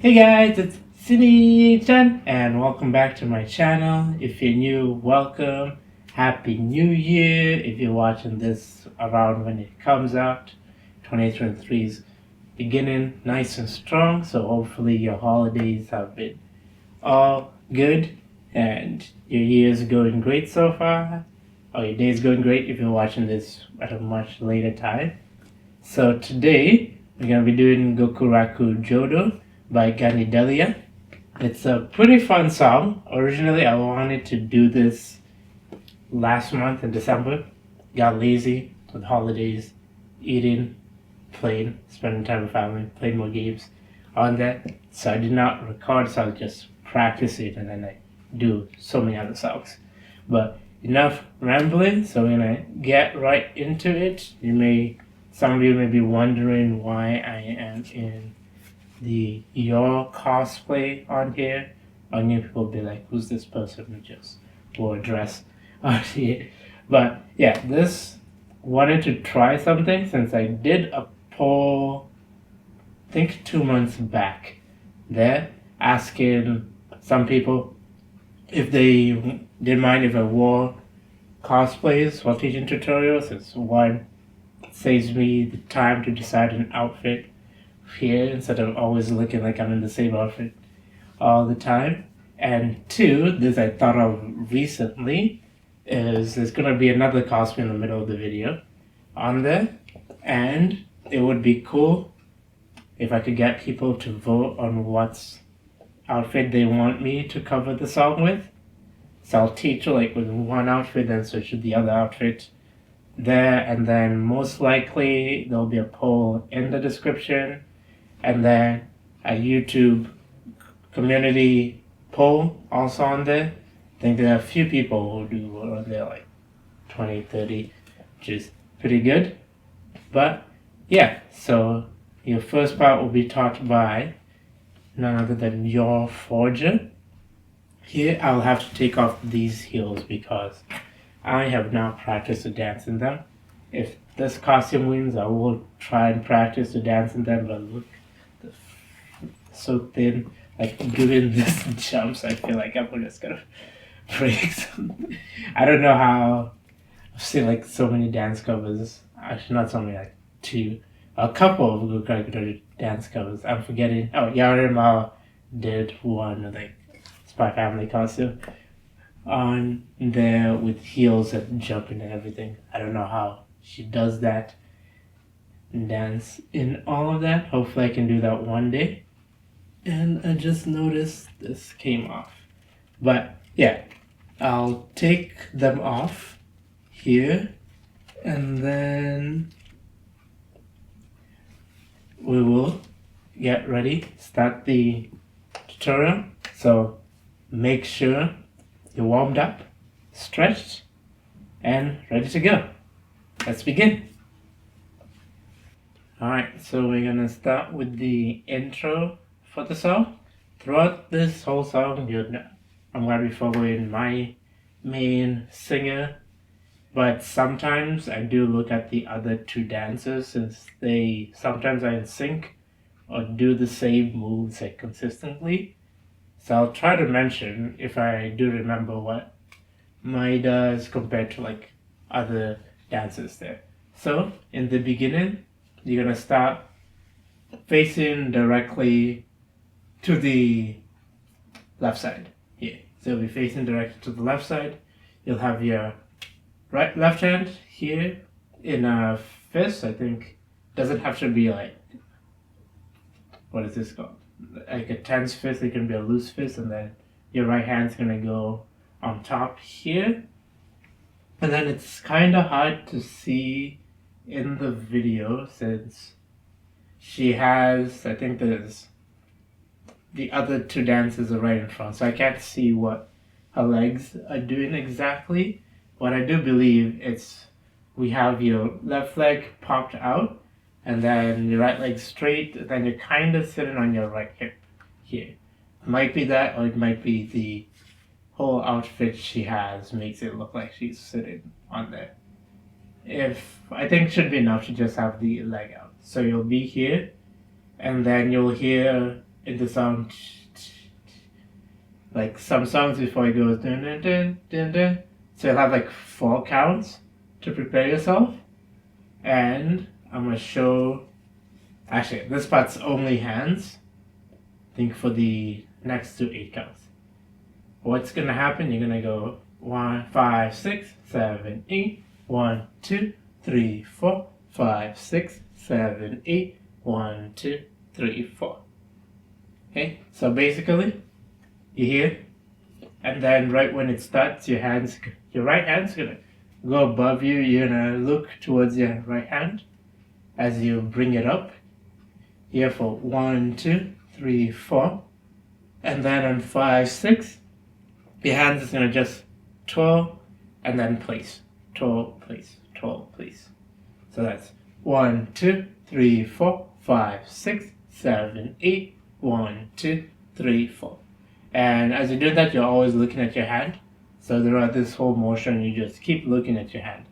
Hey guys, it's Cine-chan and welcome back to my channel. If you're new, welcome. Happy New Year. If you're watching this around when it comes out, 2023 is beginning nice and strong, so hopefully your holidays have been all good and your year's going great so far, or your day's going great if you're watching this at a much later time. So today we're going to be doing Gokuraku Jodo by Garnidelia. It's a pretty fun song. Originally I wanted to do this last month in December. Got lazy with holidays, eating, playing, spending time with family, playing more games on that. So I did not record, so I just practice it and then I do so many other songs. But enough rambling, so we're gonna get right into it. Some of you may be wondering why I am in the Yor Cosplay on here. Or new people will be like, who's this person who just wore a dress on here? But yeah, wanted to try something since I did a poll, I think 2 months back, there, asking some people if they didn't mind if I wore cosplays while teaching tutorials. It's one, saves me the time to decide an outfit here instead of always looking like I'm in the same outfit all the time. And two, this I thought of recently, is there's going to be another cosplay in the middle of the video on there, and it would be cool if I could get people to vote on what outfit they want me to cover the song with. So I'll teach like with one outfit, then switch to the other outfit there, and then most likely there'll be a poll in the description, and then a YouTube community poll also on there. I think there are a few people who do on there, like 20, 30, which is pretty good. But yeah, so your first part will be taught by none other than Yor Forger. Here I'll have to take off these heels because I have not practiced to dance in them. If this costume wins, I will try and practice to dance in them, but look, so thin. Like doing this jumps, I feel like I'm just gonna break something. I don't know how. I've seen like so many dance covers. Actually, not so many, like a couple of Gokuraku Jodo dance covers. I'm forgetting. Oh, Yarima did one, like Spy Family costume on there with heels and jumping and everything. I don't know how she does that and dance in all of that. Hopefully I can do that one day. And I just noticed this came off. But yeah, I'll take them off here and then we will get ready, start the tutorial. So make sure you're warmed up, stretched, and ready to go. Let's begin. Alright, so we're gonna start with the intro for the song. Throughout this whole song, I'm gonna be following my main singer, but sometimes I do look at the other two dancers since they sometimes are in sync or do the same moves like consistently. So I'll try to mention if I do remember what Mai does compared to like other dancers there. So in the beginning, you're gonna start facing directly to the left side here. So you'll be facing directly to the left side. You'll have your left hand here in a fist. I think doesn't have to be like, what is this called? Like a tense fist. It can be a loose fist, and then your right hand's gonna go on top here. And then it's kind of hard to see in the video since she has, I think there's the other two dancers are right in front, so I can't see what her legs are doing exactly. But I do believe we have your left leg popped out, and then your right leg straight, and then you're kind of sitting on your right hip here. It might be that, or it might be the whole outfit she has makes it look like she's sitting on there. I think it should be enough to just have the leg out. So you'll be here, and then you'll hear in the sound, like some songs before it goes dun dun dun dun dun. So you'll have like 4 counts to prepare yourself. And I'm gonna show. Actually, this part's only hands. I think for the next 2 8 counts. What's gonna happen? You're gonna go 1, 5, 6, 7, 8. 1, 2, 3, 4, 5, 6, 7, 8. 1, 2, 3, 4. Okay, so basically, you hear, and then right when it starts, your right hand's gonna go above you. You're gonna look towards your right hand as you bring it up. Here for 1, 2, 3, 4, and then on 5, 6, your hands is gonna just twirl and then place, twirl, place, twirl, place. So that's 1, 2, 3, 4, 5, 6, 7, 8. 1, 2, 3, 4. And as you do that, you're always looking at your hand. So throughout this whole motion, you just keep looking at your hand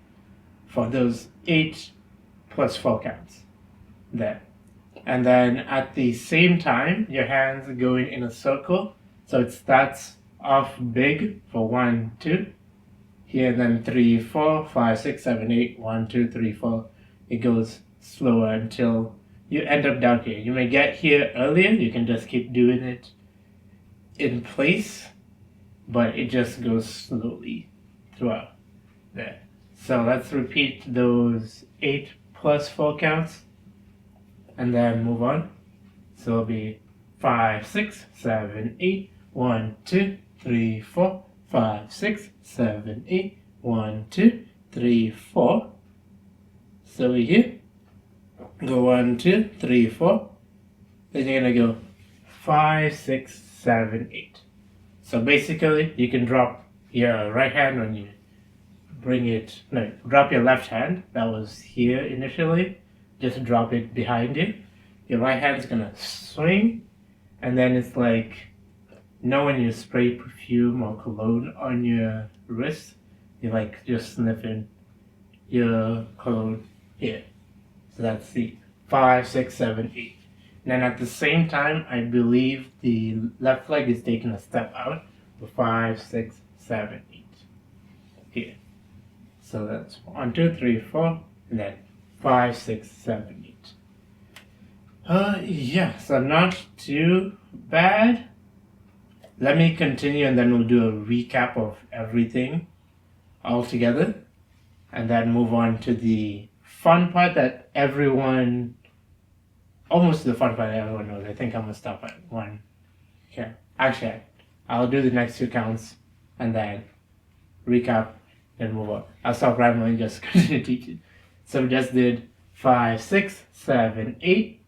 for those 8 plus 4 counts there. And then at the same time, your hands are going in a circle. So it starts off big for 1, 2. Here, then 3, 4, 5, 6, 7, 8. 1, 2, 3, 4. It goes slower until you end up down here. You may get here earlier. You can just keep doing it in place, but it just goes slowly throughout there. So let's repeat those 8 plus 4 counts and then move on. So it'll be 5, 6, 7, 8. 1, 2, 3, 4, 5, 6, 7, 8. 1, 2, 3, 4. So we're here. Go 1, 2, 3, 4. Then you're gonna go 5, 6, 7, 8. So basically, you can drop your right hand when you bring it. No, drop your left hand. That was here initially. Just drop it behind you. Your right hand's gonna swing, and then it's like, you know when you spray perfume or cologne on your wrist, you like just sniffing your cologne here. So that's the 5, 6, 7, 8. And then at the same time, I believe the left leg is taking a step out for 5, 6, 7, 8 here. So that's 1, 2, 3, 4, and then 5, 6, 7, 8. Yeah, so not too bad. Let me continue and then we'll do a recap of everything all together and then move on to the fun part that everyone, almost the fun part that everyone knows. I think I'm gonna stop at 1. Okay, actually, I'll do the next 2 counts and then recap and move on. I'll stop randomly and just continue teaching. So we just did 5, 6, 7, 8.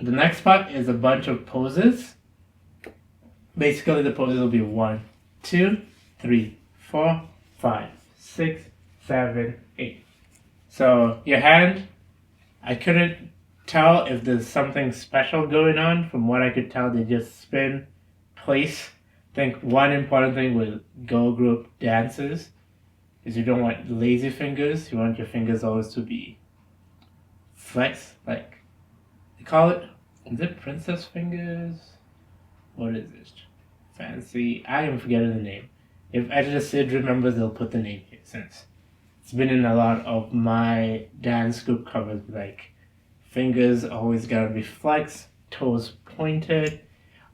The next part is a bunch of poses. Basically, the poses will be 1, 2, 3, 4, 5, 6, 7, 8. So your hand, I couldn't tell if there's something special going on. From what I could tell, they just spin, place. I think one important thing with girl group dances is you don't want lazy fingers. You want your fingers always to be flexed, like they call it. Is it princess fingers? What is it? Fancy. I am forgetting the name. If Edna Sid remembers, they'll put the name here since it's been in a lot of my dance group covers. Like fingers always gotta be flexed, toes pointed,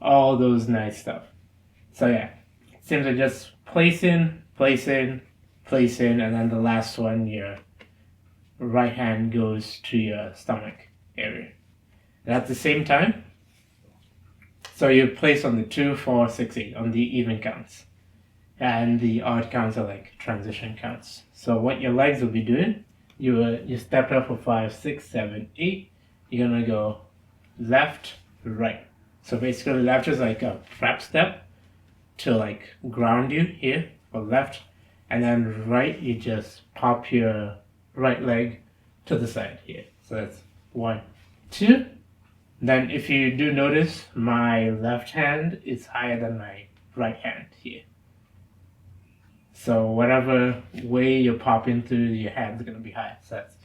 all those nice stuff. So yeah, it seems like just place in, and then the last one, your right hand goes to your stomach area. And at the same time, so you place on the 2, 4, 6, 8 on the even counts. And the odd counts are like transition counts. So what your legs will be doing, you stepped up for 5, 6, 7, 8. You're gonna go left, right. So basically left is like a prep step to like ground you here for left. And then right, you just pop your right leg to the side here. So that's 1, 2. Then if you do notice, my left hand is higher than my right hand here. So whatever way you're popping through, your hand's gonna be higher. So that's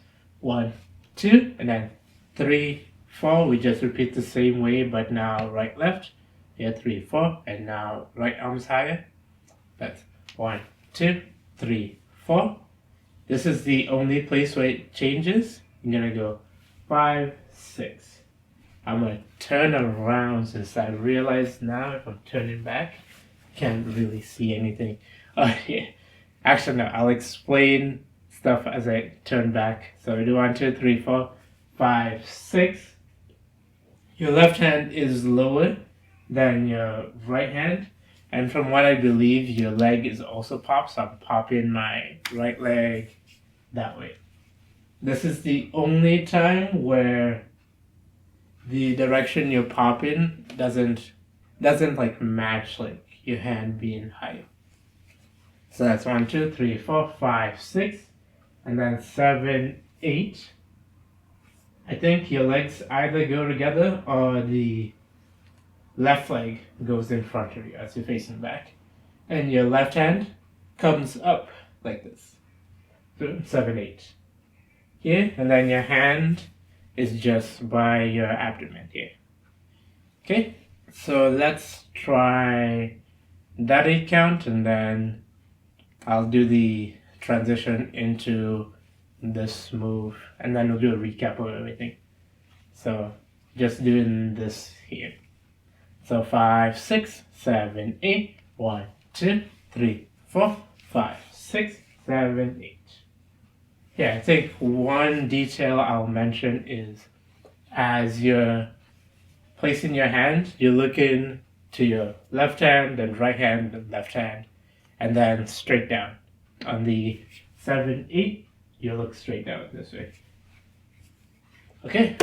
1, 2, and then 3, 4, we just repeat the same way, but now right, left. Here, 3, 4, and now right arm's higher. That's 1, 2, 3, 4. This is the only place where it changes. I'm gonna go 5, 6. I'm gonna turn around since I realize now if I'm turning back, I can't really see anything. Oh yeah. Actually, no, I'll explain stuff as I turn back. So we do 1, 2, 3, 4, 5, 6. Your left hand is lower than your right hand. And from what I believe, your leg is also popped. So I'm popping my right leg that way. This is the only time where the direction you're popping doesn't like match like your hand being higher. So that's 1, 2, 3, 4, 5, 6, and then 7, 8. I think your legs either go together or the left leg goes in front of you as you're facing back. And your left hand comes up like this. So 7, 8. Here, and then your hand is just by your abdomen here. Okay, so let's try that 8 count, and then I'll do the transition into this move, and then we'll do a recap of everything. So just doing this here. So 5, 6, 7, 8. 1, 2, 3, 4, 5, 6, 7, 8. Yeah, I think one detail I'll mention is as you're placing your hand, you're looking to your left hand, then right hand, then left hand, and then straight down. On the 7, 8, you look straight down this way. Okay,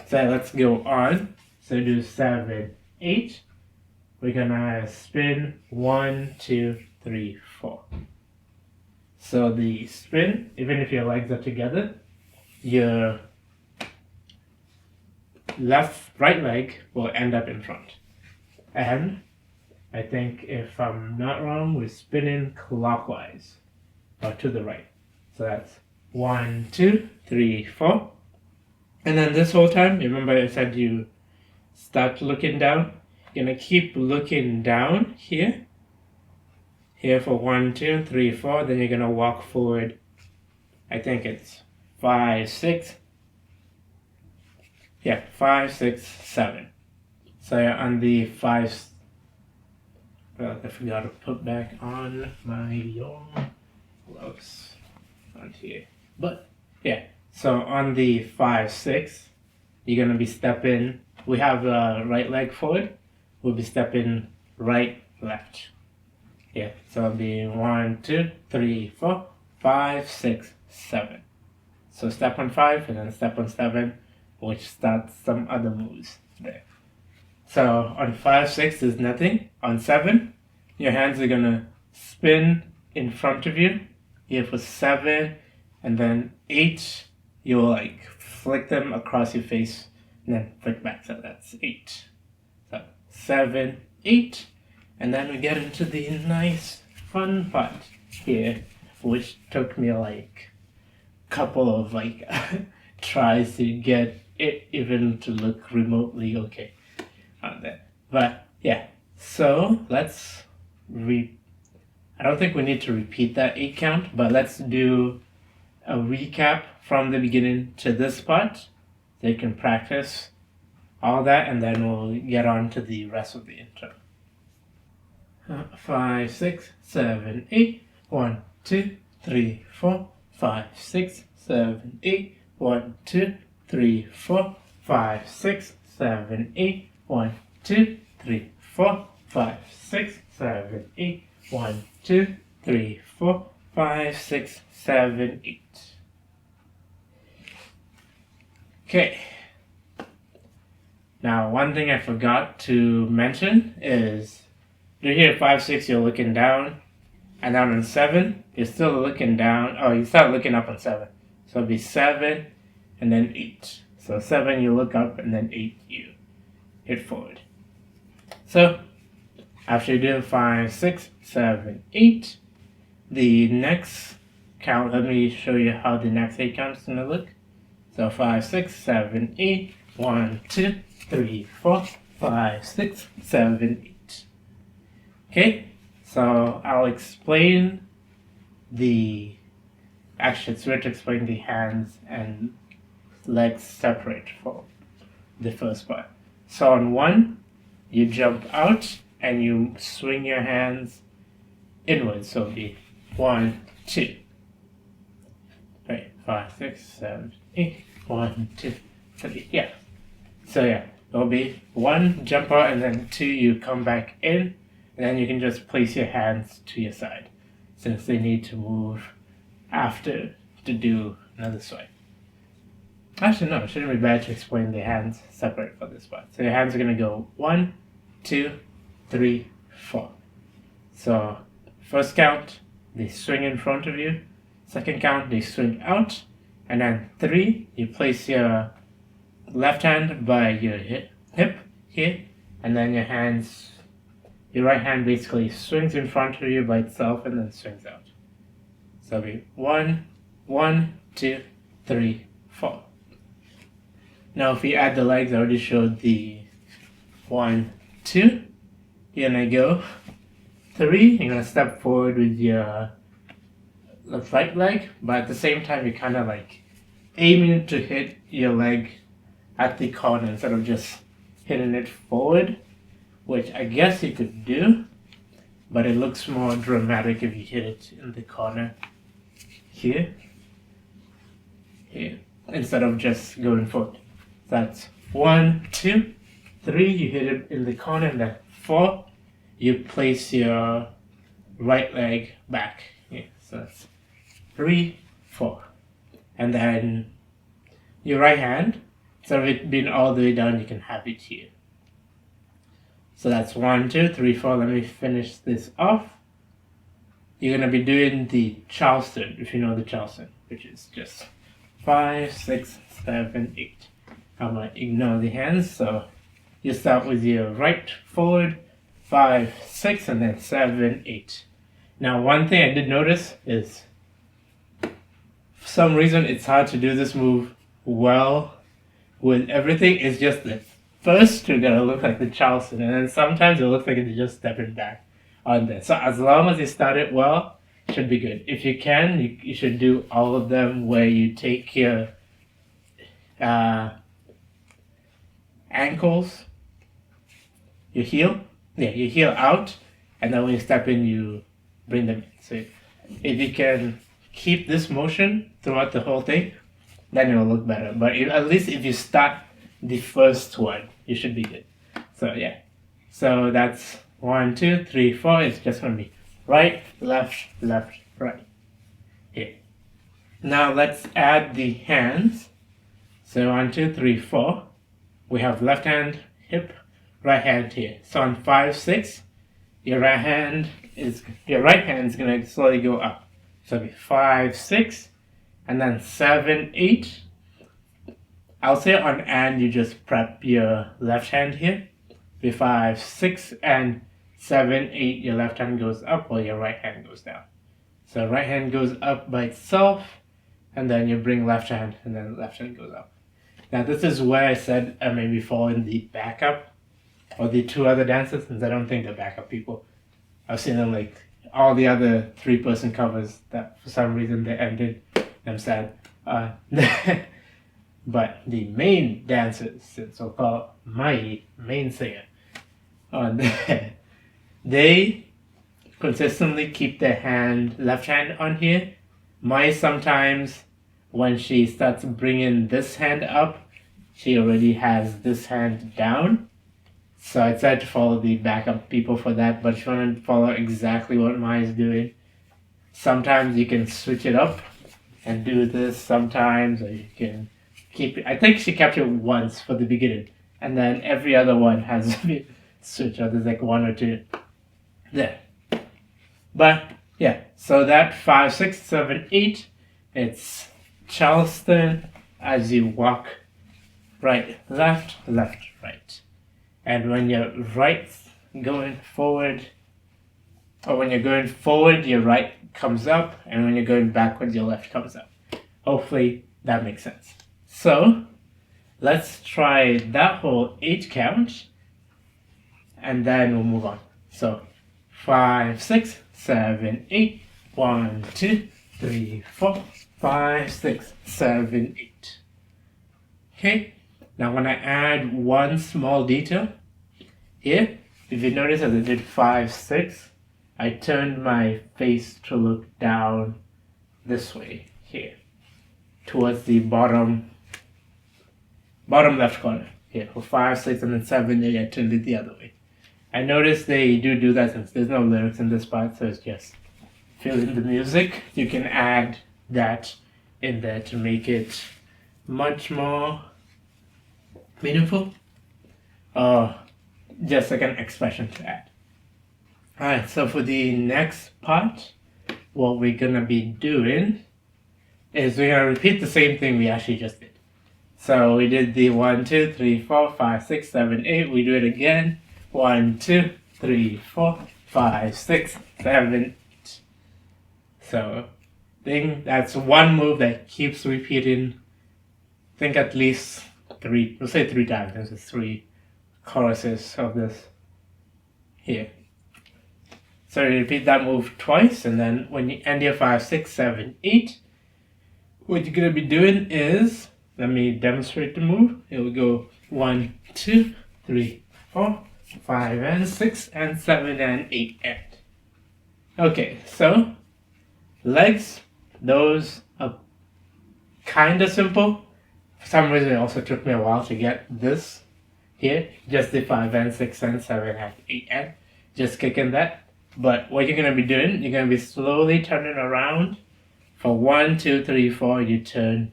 so let's go on. So do 7, 8. We're gonna spin 1, 2, 3, 4. So the spin, even if your legs are together, your right leg will end up in front. And I think if I'm not wrong, we're spinning clockwise or to the right. So that's 1, 2, 3, 4. And then this whole time, remember I said you start looking down. You're gonna keep looking down here. Here for 1, 2, 3, 4. Then you're gonna walk forward. I think it's 5, 6. Yeah, 5, 6, 7. So you're on the 5. Well, I forgot to put back on my Yor gloves on here. But yeah, so on the 5, 6, you're gonna be stepping. We have right leg forward. We'll be stepping right, left. Yeah, so it'll be 1, 2, 3, 4, 5, 6, 7. So step on 5 and then step on 7, which starts some other moves there. So on 5, 6 is nothing. On 7, your hands are gonna spin in front of you. Here for 7, and then 8, you'll like flick them across your face and then flick back. So that's 8. So 7, 8. And then we get into the nice fun part here, which took me like a couple of like tries to get it even to look remotely okay on there. But yeah, so let's I don't think we need to repeat that 8 count, but let's do a recap from the beginning to this part so you can practice all that, and then we'll get on to the rest of the intro. 5, 6, 7, 8. 1, 2, 3, 4, 5, 6, 7, 8. 1, 2, 3, 4, 5, 6, 7, 8. 1, 2, 3, 4, 5, 6, 7, 8. 1, 2, 3, 4, 5, 6, 7, 8. Okay. Now, one thing I forgot to mention is, you hear 5, 6, you're looking down, and then on 7, you're still looking down. Oh, you start looking up on 7. So it'll be 7, and then 8. So 7, you look up, and then 8, you hit forward. So, after you do 5, 6, 7, 8, the next count, let me show you how the next 8 count is going to look. So 5, 6, 7, 8. 1, 2, 3, 4, 5, 6, 7, 8. Okay, so I'll explain the. Actually, it's weird to explain the hands and legs separate for the first part. So on 1, you jump out and you swing your hands inwards. So it'll be 1, 2. Right, 5, 6, 7, 8. 1, 2, 3. Yeah. So yeah, it'll be 1, jump out, and then 2, you come back in, and then you can just place your hands to your side, since they need to move after to do another swipe. Actually, no, it shouldn't be bad to explain the hands separate for this part. So your hands are going to go 1, 2, 3, 4. So first count, they swing in front of you. Second count, they swing out. And then 3, you place your left hand by your hip here. And then your right hand basically swings in front of you by itself and then swings out. So it'll be 1, 1, 2, 3, 4. Now if we add the legs, I already showed the 1, 2. You're gonna go 3. You're gonna step forward with your right leg, but at the same time you're kind of like aiming to hit your leg at the corner instead of just hitting it forward, which I guess you could do, but it looks more dramatic if you hit it in the corner here, instead of just going forward. That's 1, 2, 3, you hit it in the corner, and then 4, you place your right leg back. Yeah, so that's 3, 4. And then your right hand, instead of it being all the way down, you can have it here. So that's 1, 2, 3, 4. Let me finish this off. You're going to be doing the Charleston, if you know the Charleston, which is just 5, 6, 7, 8. I'm going to ignore the hands, so you start with your right forward, 5, 6, and then 7, 8. Now, one thing I did notice is, for some reason, it's hard to do this move well with everything. It's just the first two gotta look like the Charleston, and then sometimes it looks like it's just stepping back on there. So as long as you start it well, it should be good. If you can, you should do all of them where you take your ankles, your heel out, and then when you step in, you bring them in. So if you can keep this motion throughout the whole thing, then it will look better. But at least if you start the first one, you should be good. So yeah, so that's 1, 2, 3, 4. It's just going to be right, left, left, right. Here. Now let's add the hands. So 1, 2, 3, 4. We have left hand, hip, right hand here. So on 5, 6, your right hand is going to slowly go up. So it'll be 5, 6, and then 7, 8. I'll say on and you just prep your left hand here. Be 5, 6, and 7, 8. Your left hand goes up while your right hand goes down. So right hand goes up by itself, and then you bring left hand, and then left hand goes up. Now this is where I said I maybe fall in the backup or the 2 other dancers, since I don't think they're backup people. I've seen them like all the other 3-person covers that for some reason they ended. I'm sad. But the main dancers, so-called my main singer, they consistently keep their left hand on here. Mai sometimes, when she starts bringing this hand up, she already has this hand down. So I tried to follow the backup people for that, but if you want to follow exactly what Mai is doing, sometimes you can switch it up and do this sometimes, or you can keep it. I think she kept it once for the beginning, and then every other one has to switch up. There's like 1 or 2 there. But yeah, so that 5, 6, 7, 8, it's Charleston as you walk right, left, left, right. And when you're right going forward, or when you're going forward, your right comes up, and when you're going backwards, your left comes up. Hopefully that makes sense. So let's try that whole 8 count, and then we'll move on. So 5, 6, 7, 8. 1, 2, 3, 4, 5, 6, 7, 8. Okay, now I'm gonna add one small detail here. If you notice, as I did 5, 6, I turned my face to look down this way here, towards the bottom left corner here. For 5, 6, and then 7, 8, I turned it the other way. I noticed they do that since there's no lyrics in this part, so it's just fill in the music. You can add that in there to make it much more meaningful, or just like an expression to add. Alright, so for the next part, what we're gonna be doing is we're gonna repeat the same thing we actually just did. So we did the 1, 2, 3, 4, 5, 6, 7, 8. We do it again. 1, 2, 3, 4, 5, 6, 7. So I think that's one move that keeps repeating. I think at least 3, we'll say 3 times. There's 3 choruses of this here. So you repeat that move twice, and then when you end your 5, 6, 7, 8, what you're gonna be doing is, let me demonstrate the move. It will go 1, 2, 3, 4, 5, and 6, and 7, and 8, and. Okay, so legs, those are kind of simple. For some reason, it also took me a while to get this here. Just the 5 and 6 and 7 and 8 and. Just kicking that. But what you're going to be doing, you're going to be slowly turning around. For 1, 2, 3, 4, you turn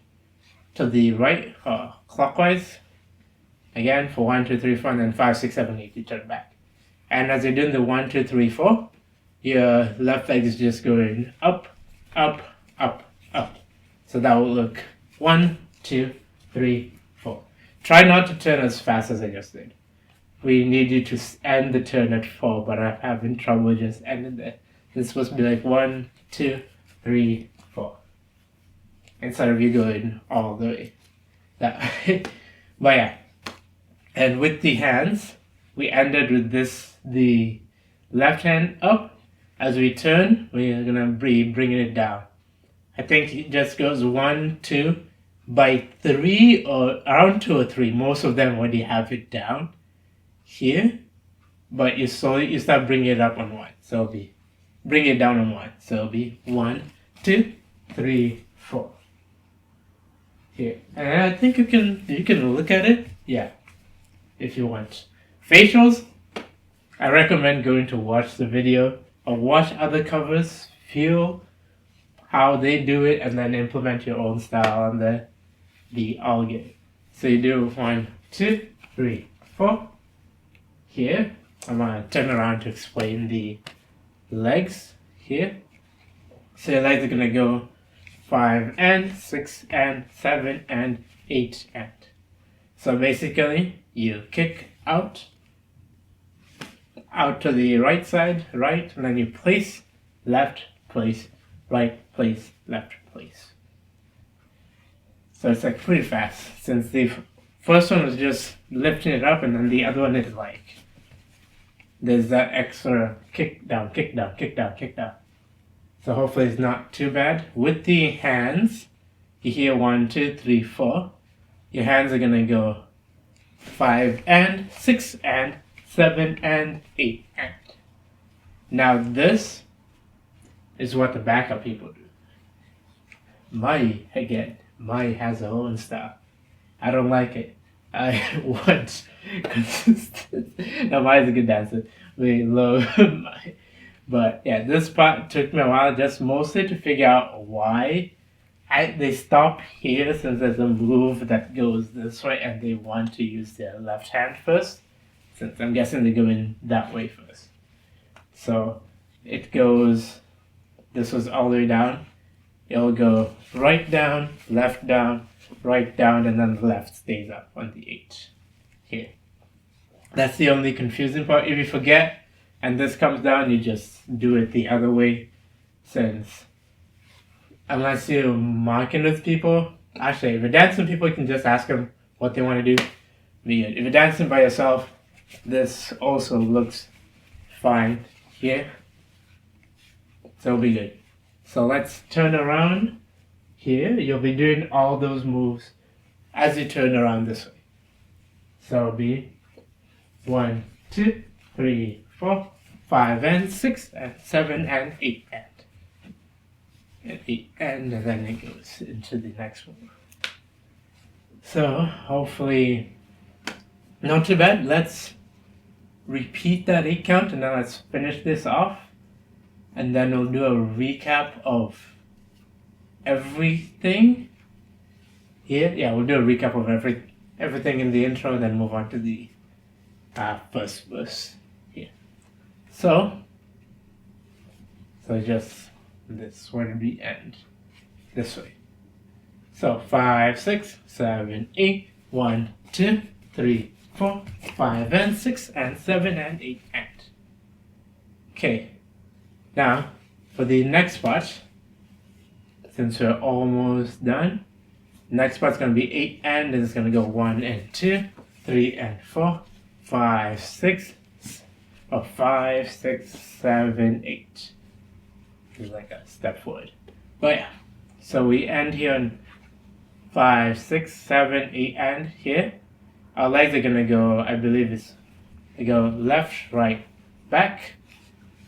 to the right, clockwise. Again, for 1, 2, 3, 4, and then 5, 6, 7, 8, you turn back. And as you're doing the 1, 2, 3, 4, your left leg is just going up, up, up, up. So that will look 1, 2, 3, 4. Try not to turn as fast as I just did. We need you to end the turn at 4, but I'm having trouble just ending there. It's supposed to be like 1, 2, 3, 4. Instead of you going all the way that way. But yeah. And with the hands, we ended with this, the left hand up. As we turn, we're going to be bringing it down. I think it just goes 1, 2, by 3 or around 2 or 3. Most of them already have it down here, but you start bringing it up on 1. So it'll be, bring it down on 1. So it'll be 1, 2, 3, 4. Here. And I think you can look at it. Yeah. If you want. Facials, I recommend going to watch the video or watch other covers, feel how they do it, and then implement your own style and then be all good. So you do 1, 2, 3, 4. Here, I'm going to turn around to explain the legs here. So your legs are going to go 5 and 6 and 7 and 8 and. So basically, you kick out to the right side, right, and then you place, left, place, right, place, left, place. So it's like pretty fast, since the first one was just lifting it up, and then the other one is like, there's that extra kick down, kick down, kick down, kick down. So hopefully it's not too bad. With the hands, you hear 1, 2, 3, 4. Your hands are gonna go 5 and 6 and 7 and 8 and. Now this is what the backup people do. Mai, again, Mai has her own style. I don't like it. I want consistent. Now Mai's a good dancer. We love Mai. But yeah, this part took me a while, just mostly to figure out why they stop here, since there's a move that goes this way and they want to use their left hand first, since I'm guessing they're going that way first. So it goes, this was all the way down, it'll go right down, right down, and then the left stays up on the 8 here. That's the only confusing part. If you forget and this comes down, you just do it the other way, since unless you're marking with people, actually, if you're dancing with people, you can just ask them what they want to do, be good. If you're dancing by yourself, this also looks fine here. So it'll be good. So let's turn around here. You'll be doing all those moves as you turn around this way. So it'll be 1, 2, 3, 4, 5, and 6, and 7, and 8, and 8, and then it goes into the next one. So hopefully not too bad. Let's repeat that 8 count and then let's finish this off. And then we'll do a recap of everything here. Yeah, we'll do a recap of everything in the intro and then move on to the first verse here. So just this when we end this way. So 5, 6, 7, 8, 1, 2, 3, 4, 5, and 6, and 7, and 8, and. Okay. Now, for the next part, since we're almost done, next part's going to be 8 and, it's going to go 1 and 2, 3 and 4, 5, 6, or 5, 6, 7, 8. It's like a step forward. But yeah, so we end here on 5, 6, 7, 8 and here. Our legs are going to go, I believe they go left, right, back.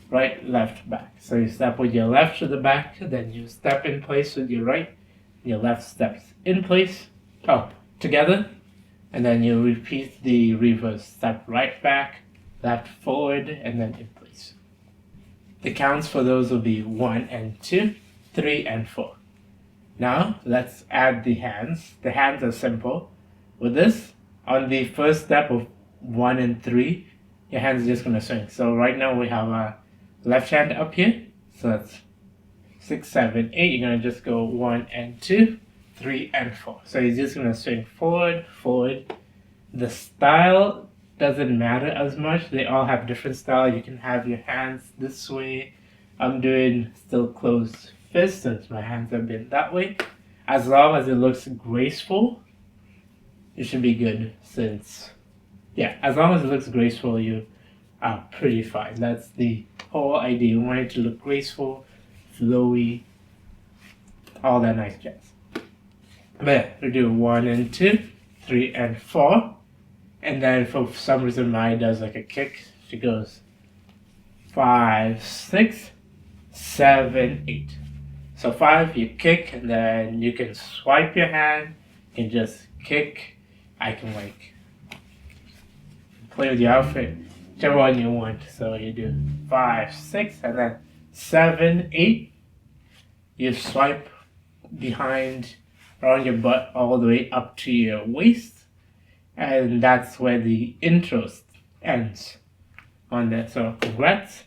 Right, left, back. So you step with your left to the back, then you step in place with your right, your left steps in place, together, and then you repeat the reverse. Step right back, left forward, and then in place. The counts for those will be 1 and 2, 3 and 4. Now, let's add the hands. The hands are simple. With this, on the first step of 1 and 3, your hands are just going to swing. So right now we have a left hand up here, so that's 6, 7, 8. You're going to just go 1 and 2, 3 and 4. So you're just going to swing forward, forward. The style doesn't matter as much. They all have different style. You can have your hands this way. I'm doing still closed fist since my hands have been that way. As long as it looks graceful, it should be good since, yeah, as long as it looks graceful, you are pretty fine. That's the whole idea. We want it to look graceful, flowy, all that nice jazz. But yeah, we do 1 and 2, 3 and 4. And then for some reason Mai does like a kick. She goes 5, 6, 7, 8. So 5 you kick and then you can swipe your hand and just kick. I can like play with your outfit, whichever one you want. So you do 5, 6, and then 7, 8. You swipe behind around your butt all the way up to your waist, and that's where the intro ends on that. So congrats,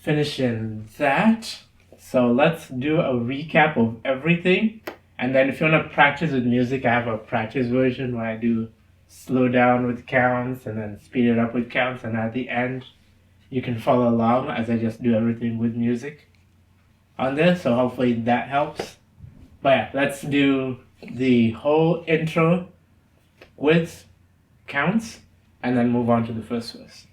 finishing that. So let's do a recap of everything, and then if you want to practice with music, I have a practice version where I do slow down with counts and then speed it up with counts, and at the end you can follow along as I just do everything with music on there. So hopefully that helps. But yeah, let's do the whole intro with counts and then move on to the first verse.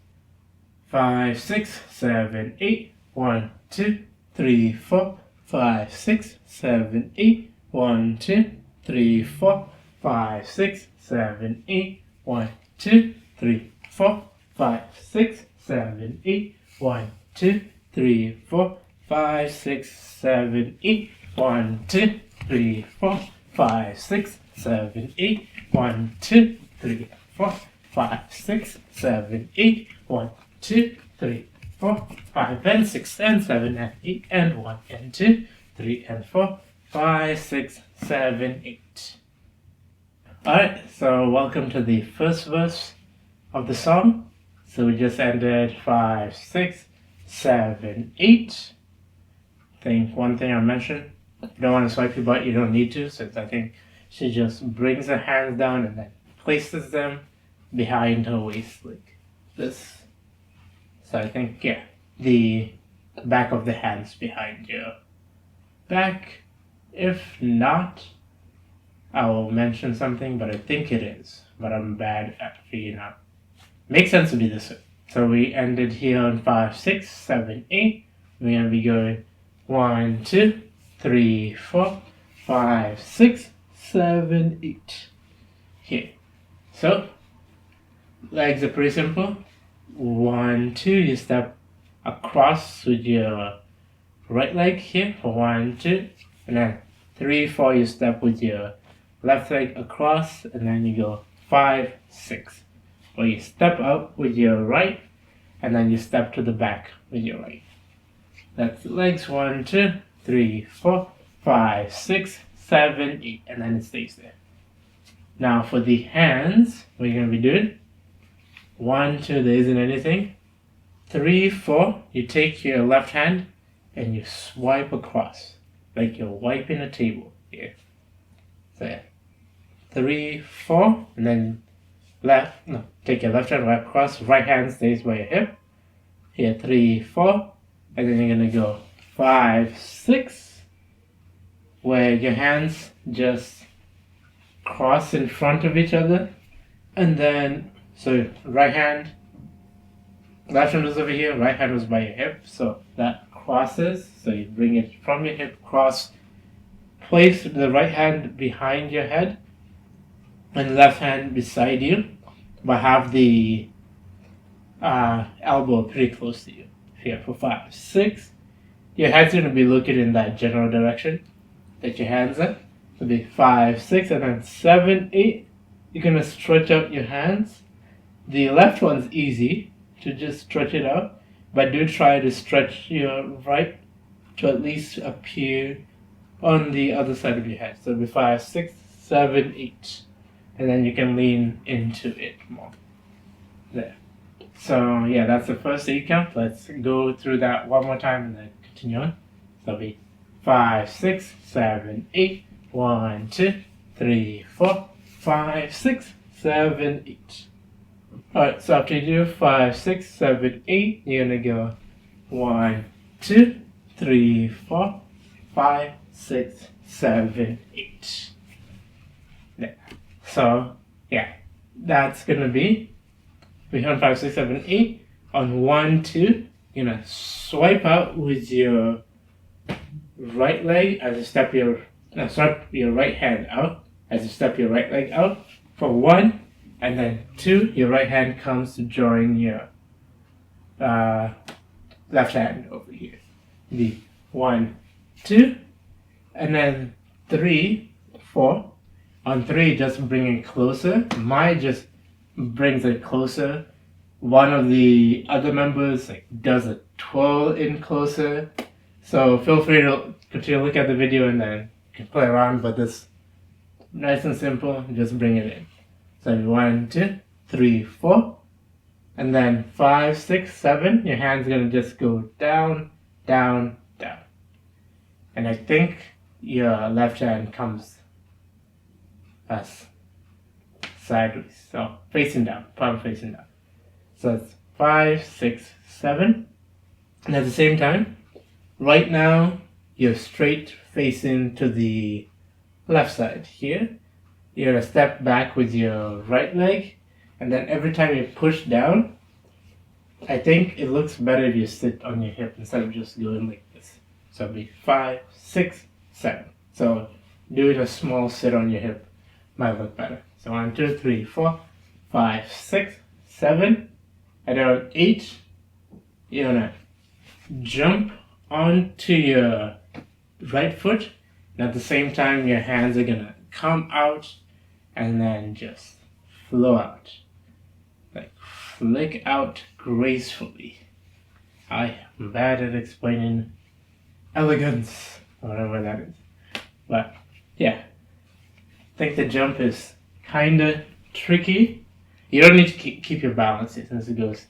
5, 6, 7, 8. 1, 2, 3, 4, 5, 6, 7, 8. 1, 2, 3, 4, 5, 6, 7, 8. 1, 2, 3, 4, 5, 6, 7, 8. 1, 2, 3, 4, 5, 6, 7, 8. 1, 2, 3, 4, 5, 6, 7, 8. 1, 2, 3, 4, 5, 6, 7, 8. 1, 2, 3, 4, 5, and 6, and 7, and 8, and 1, and 2, 3, and 4, 5, 6, 7, 8. Alright, so welcome to the first verse of the song. So we just ended 5, 6, 7, 8. One thing I mentioned, if you don't want to swipe your butt, you don't need to, since I think she just brings her hands down and then places them behind her waist like this. So I think, yeah, the back of the hands behind your back. If not, I will mention something, but I think it is. But I'm bad at figuring out. Makes sense to be this way. So we ended here on 5, 6, 7, 8. We're going to be going 1, 2, 3, 4, 5, 6, 7, 8. Here. So, legs are pretty simple. 1, 2, you step across with your right leg here for 1, 2. And then 3, 4, you step with your left leg across. And then you go 5, 6. Or you step up with your right, and then you step to the back with your right. That's the legs. 1, 2, 3, 4, 5, 6, 7, 8, and then it stays there. Now for the hands, what you're gonna be doing? 1, 2, there isn't anything. 3, 4, you take your left hand and you swipe across, like you're wiping a table here. So 3, 4, and then take your left hand right across, right hand stays by your hip. Here, 3, 4, and then you're gonna go 5, 6, where your hands just cross in front of each other, and then so right hand, left hand was over here, right hand was by your hip, so that crosses. So you bring it from your hip, cross, place the right hand behind your head, and left hand beside you, but have the elbow pretty close to you. Here for 5, 6, your head's going to be looking in that general direction that your hands are. So be 5, 6, and then 7, 8. You're going to stretch out your hands. The left one's easy to just stretch it out, but do try to stretch your right to at least appear on the other side of your head. So it'll be 5, 6, 7, 8. And then you can lean into it more. There. So yeah, that's the first 8 count. Let's go through that one more time and then continue on. So it'll be 5, 6, 7, 8. 1, 2, 3, 4, 5, 6, 7, 8. Alright, so after you do 5, 6, 7, 8, you're gonna go 1, 2, 3, 4, 5, 6, 7, 8. There. So, yeah, that's gonna be 5, 6, 7, 8. On 1, 2, you're gonna swipe out with your right leg as you step swipe your right hand out as you step your right leg out for 1, and then 2, your right hand comes to join your left hand over here. The 1, 2, and then 3, 4. On 3, just bring it closer. Mine just brings it closer. One of the other members does a twirl in closer. So feel free to continue to look at the video and then you can play around, but this nice and simple, just bring it in. So 1, 2, 3, 4, and then 5, 6, 7. Your hand's gonna just go down, down, down. And I think your left hand comes as sideways, so facing down, palm facing down. So it's 5, 6, 7. And at the same time, right now, you're straight facing to the left side here. You're gonna step back with your right leg, and then every time you push down, I think it looks better if you sit on your hip instead of just going like this. So it'll be 5, 6, 7. So doing a small sit on your hip might look better. So 1, 2, 3, 4, 5, 6, 7, and then 8, you're gonna jump onto your right foot, and at the same time your hands are gonna come out and then just flow out, like flick out gracefully. I am bad at explaining elegance, whatever that is, but yeah, I think the jump is kinda tricky. You don't need to keep your balance here, since it goes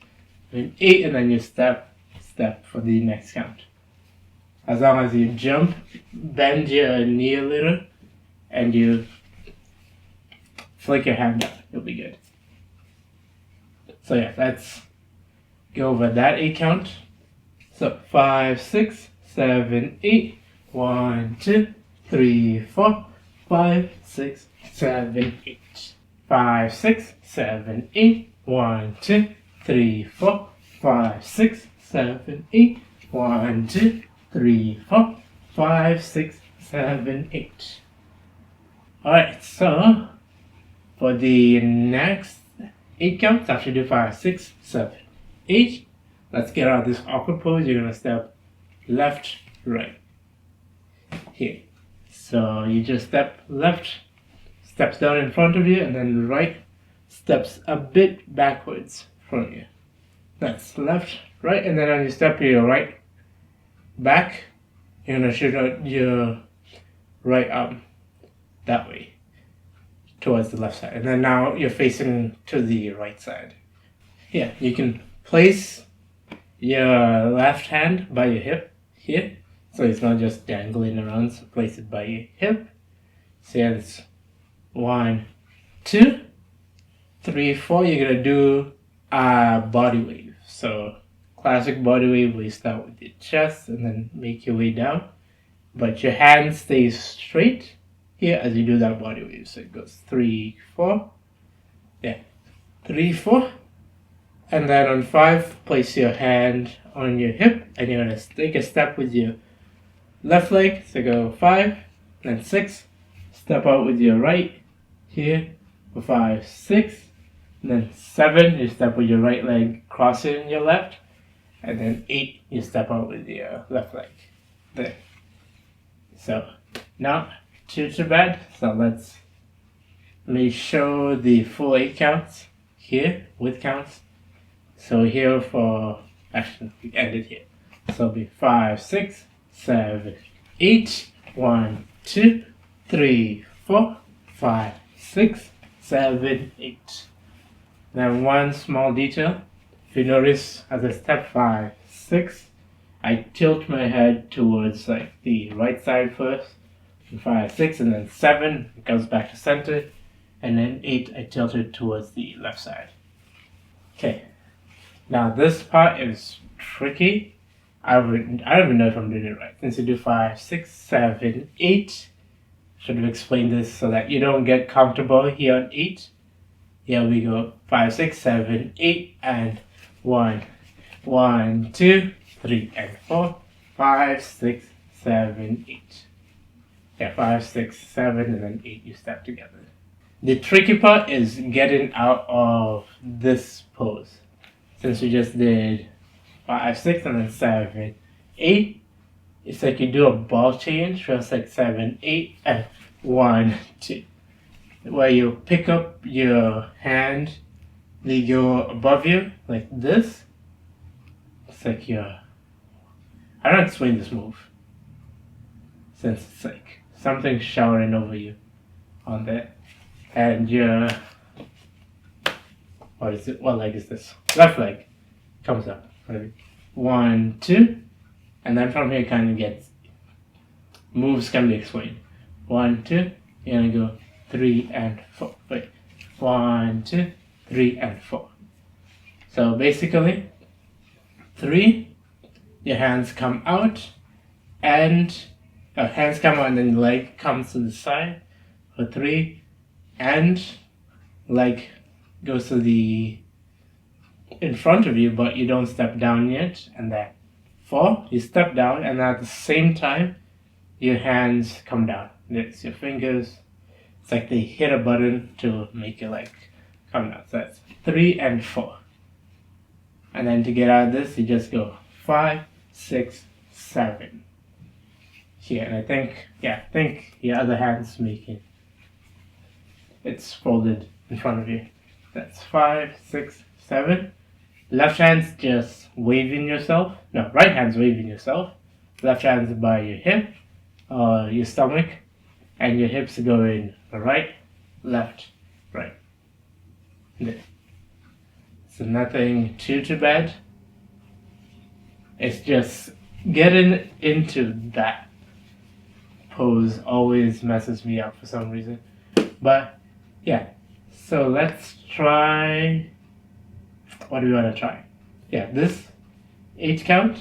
in 8 and then you step for the next count. As long as you jump, bend your knee a little, and you flick your hand out, you'll be good. So yeah, let's go over that 8 count. So 5, 6, 7, 8. 1, 2, 3, 4, 5, 6, 7, 8. 5, 6, 7, 8. 1, 2, 3, 4. 5, 6, 7, 8. 1, 2, 3, 4. 5, 6, 7, 8. Alright, so for the next 8 counts, after you do 5, 6, 7, 8. Let's get out of this awkward pose. You're gonna step left, right. Here. So you just step left, steps down in front of you, and then right steps a bit backwards from you. That's left, right, and then when you step your right back, you're gonna shoot out your right arm that way towards the left side, and then now you're facing to the right side. Yeah, you can place your left hand by your hip here, so it's not just dangling around. So place it by your hip. So yeah, it's 1, 2, 3, 4. You're gonna do a body wave. So classic body wave, we start with your chest and then make your way down, but your hand stays straight here as you do that body wave. So it goes 3, 4. Yeah, 3, 4. And then on 5, place your hand on your hip, and you're gonna take a step with your left leg. So go 5, then 6, step out with your right here for 5, 6, and then 7, you step with your right leg crossing your left, and then 8, you step out with your left leg. There. So not too bad. So let me show the full 8 counts here with counts. So here for, actually, we ended here. So it'll be 5, 6, 7, 8. 1, 2, 3, 4, 5, 6, 7, 8. Then one small detail. If you notice, as I step 5, 6, I tilt my head towards like the right side first. 5, 6, and then 7, it comes back to center. And then 8, I tilt it towards the left side. Okay. Now this part is tricky. I don't even know if I'm doing it right. Since you do 5, 6, 7, 8. Should have explained this so that you don't get comfortable here on 8. Here we go 5, 6, 7, 8, and 1, 1, 2, 3, and 4. 5, 6, 7, 8. Yeah, 5, 6, 7, and then 8 you step together. The tricky part is getting out of this pose. Since we just did 5, 6, and then 7, 8, it's like you do a ball change, just like 7, 8, and 1, 2. Where you pick up your hand, they go above you, like this. It's like you're... I don't explain this move. Since it's like something showering over you on there. And your... What is it? What leg is this? Left leg comes up. 1, 2, and then from here kind of gets moves can be explained. 1, 2, you're gonna go 3 and 4. Wait, 1, 2, 3 and 4. So basically, 3, your hands come out, and hands come out, and then the leg comes to the side. For 3, and leg goes to the in front of you, but you don't step down yet. And then 4, you step down, and at the same time your hands come down. It's your fingers, it's like they hit a button to make your leg come down. So that's 3 and 4. And then to get out of this, you just go 5, 6, 7 here. And I think your other hand's making it's folded in front of you. That's 5, 6, 7. Left hand's just waving yourself. No, right hand's waving yourself. Left hand's by your hip or your stomach, and your hips are going right, left, right. There. So nothing too bad. It's just getting into that pose always messes me up for some reason. But yeah, so let's try. What do we want to try? Yeah, this 8 count,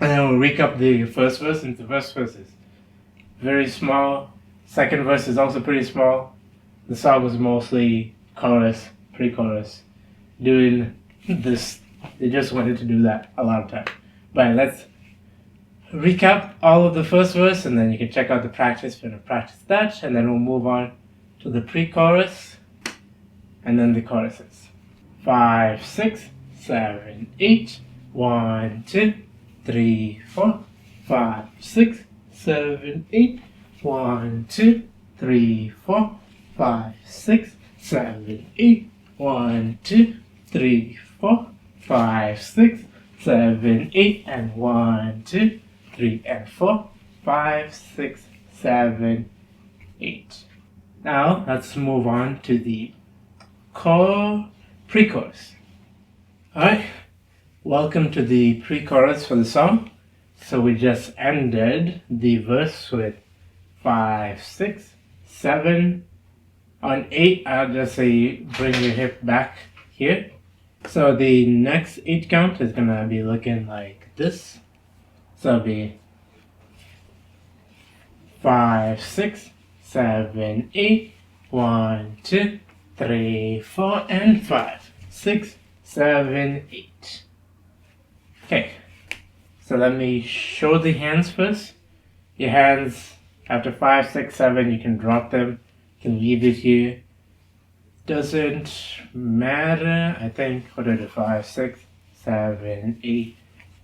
and then we'll recap the first verse. And the first verse is very small, Second verse is also pretty small. The song was mostly chorus, pre-chorus, doing this. They just wanted to do that a lot of time. But let's recap all of the first verse, and then you can check out the practice if you want to practice that, and then we'll move on to the pre-chorus, and then the choruses. 5, 6, 7, 8. 1, 2, 3, 4, 5, 6, 7, 8. 1, 2, 3, 4, 5, 6, 7, 8. 1, 2, 3, 4, 5, 6, 7, 8, and 1, 2, 3, and 4, 5, 6, 7, 8. Now let's move on to the pre-chorus. Alright, welcome to the pre-chorus for the song. So we just ended the verse with 5, 6, 7. On 8, I'll just say bring your hip back here. So the next 8 count is going to be looking like this. So it'll be 5, 6, 7, 8. 1, 2, 3, 4, and 5, 6, 7, 8. Okay, so let me show the hands first. Your hands, after 5, 6, 7, you can drop them. You can leave it here. Doesn't matter. I think, what are the 5, 6, 7, 8.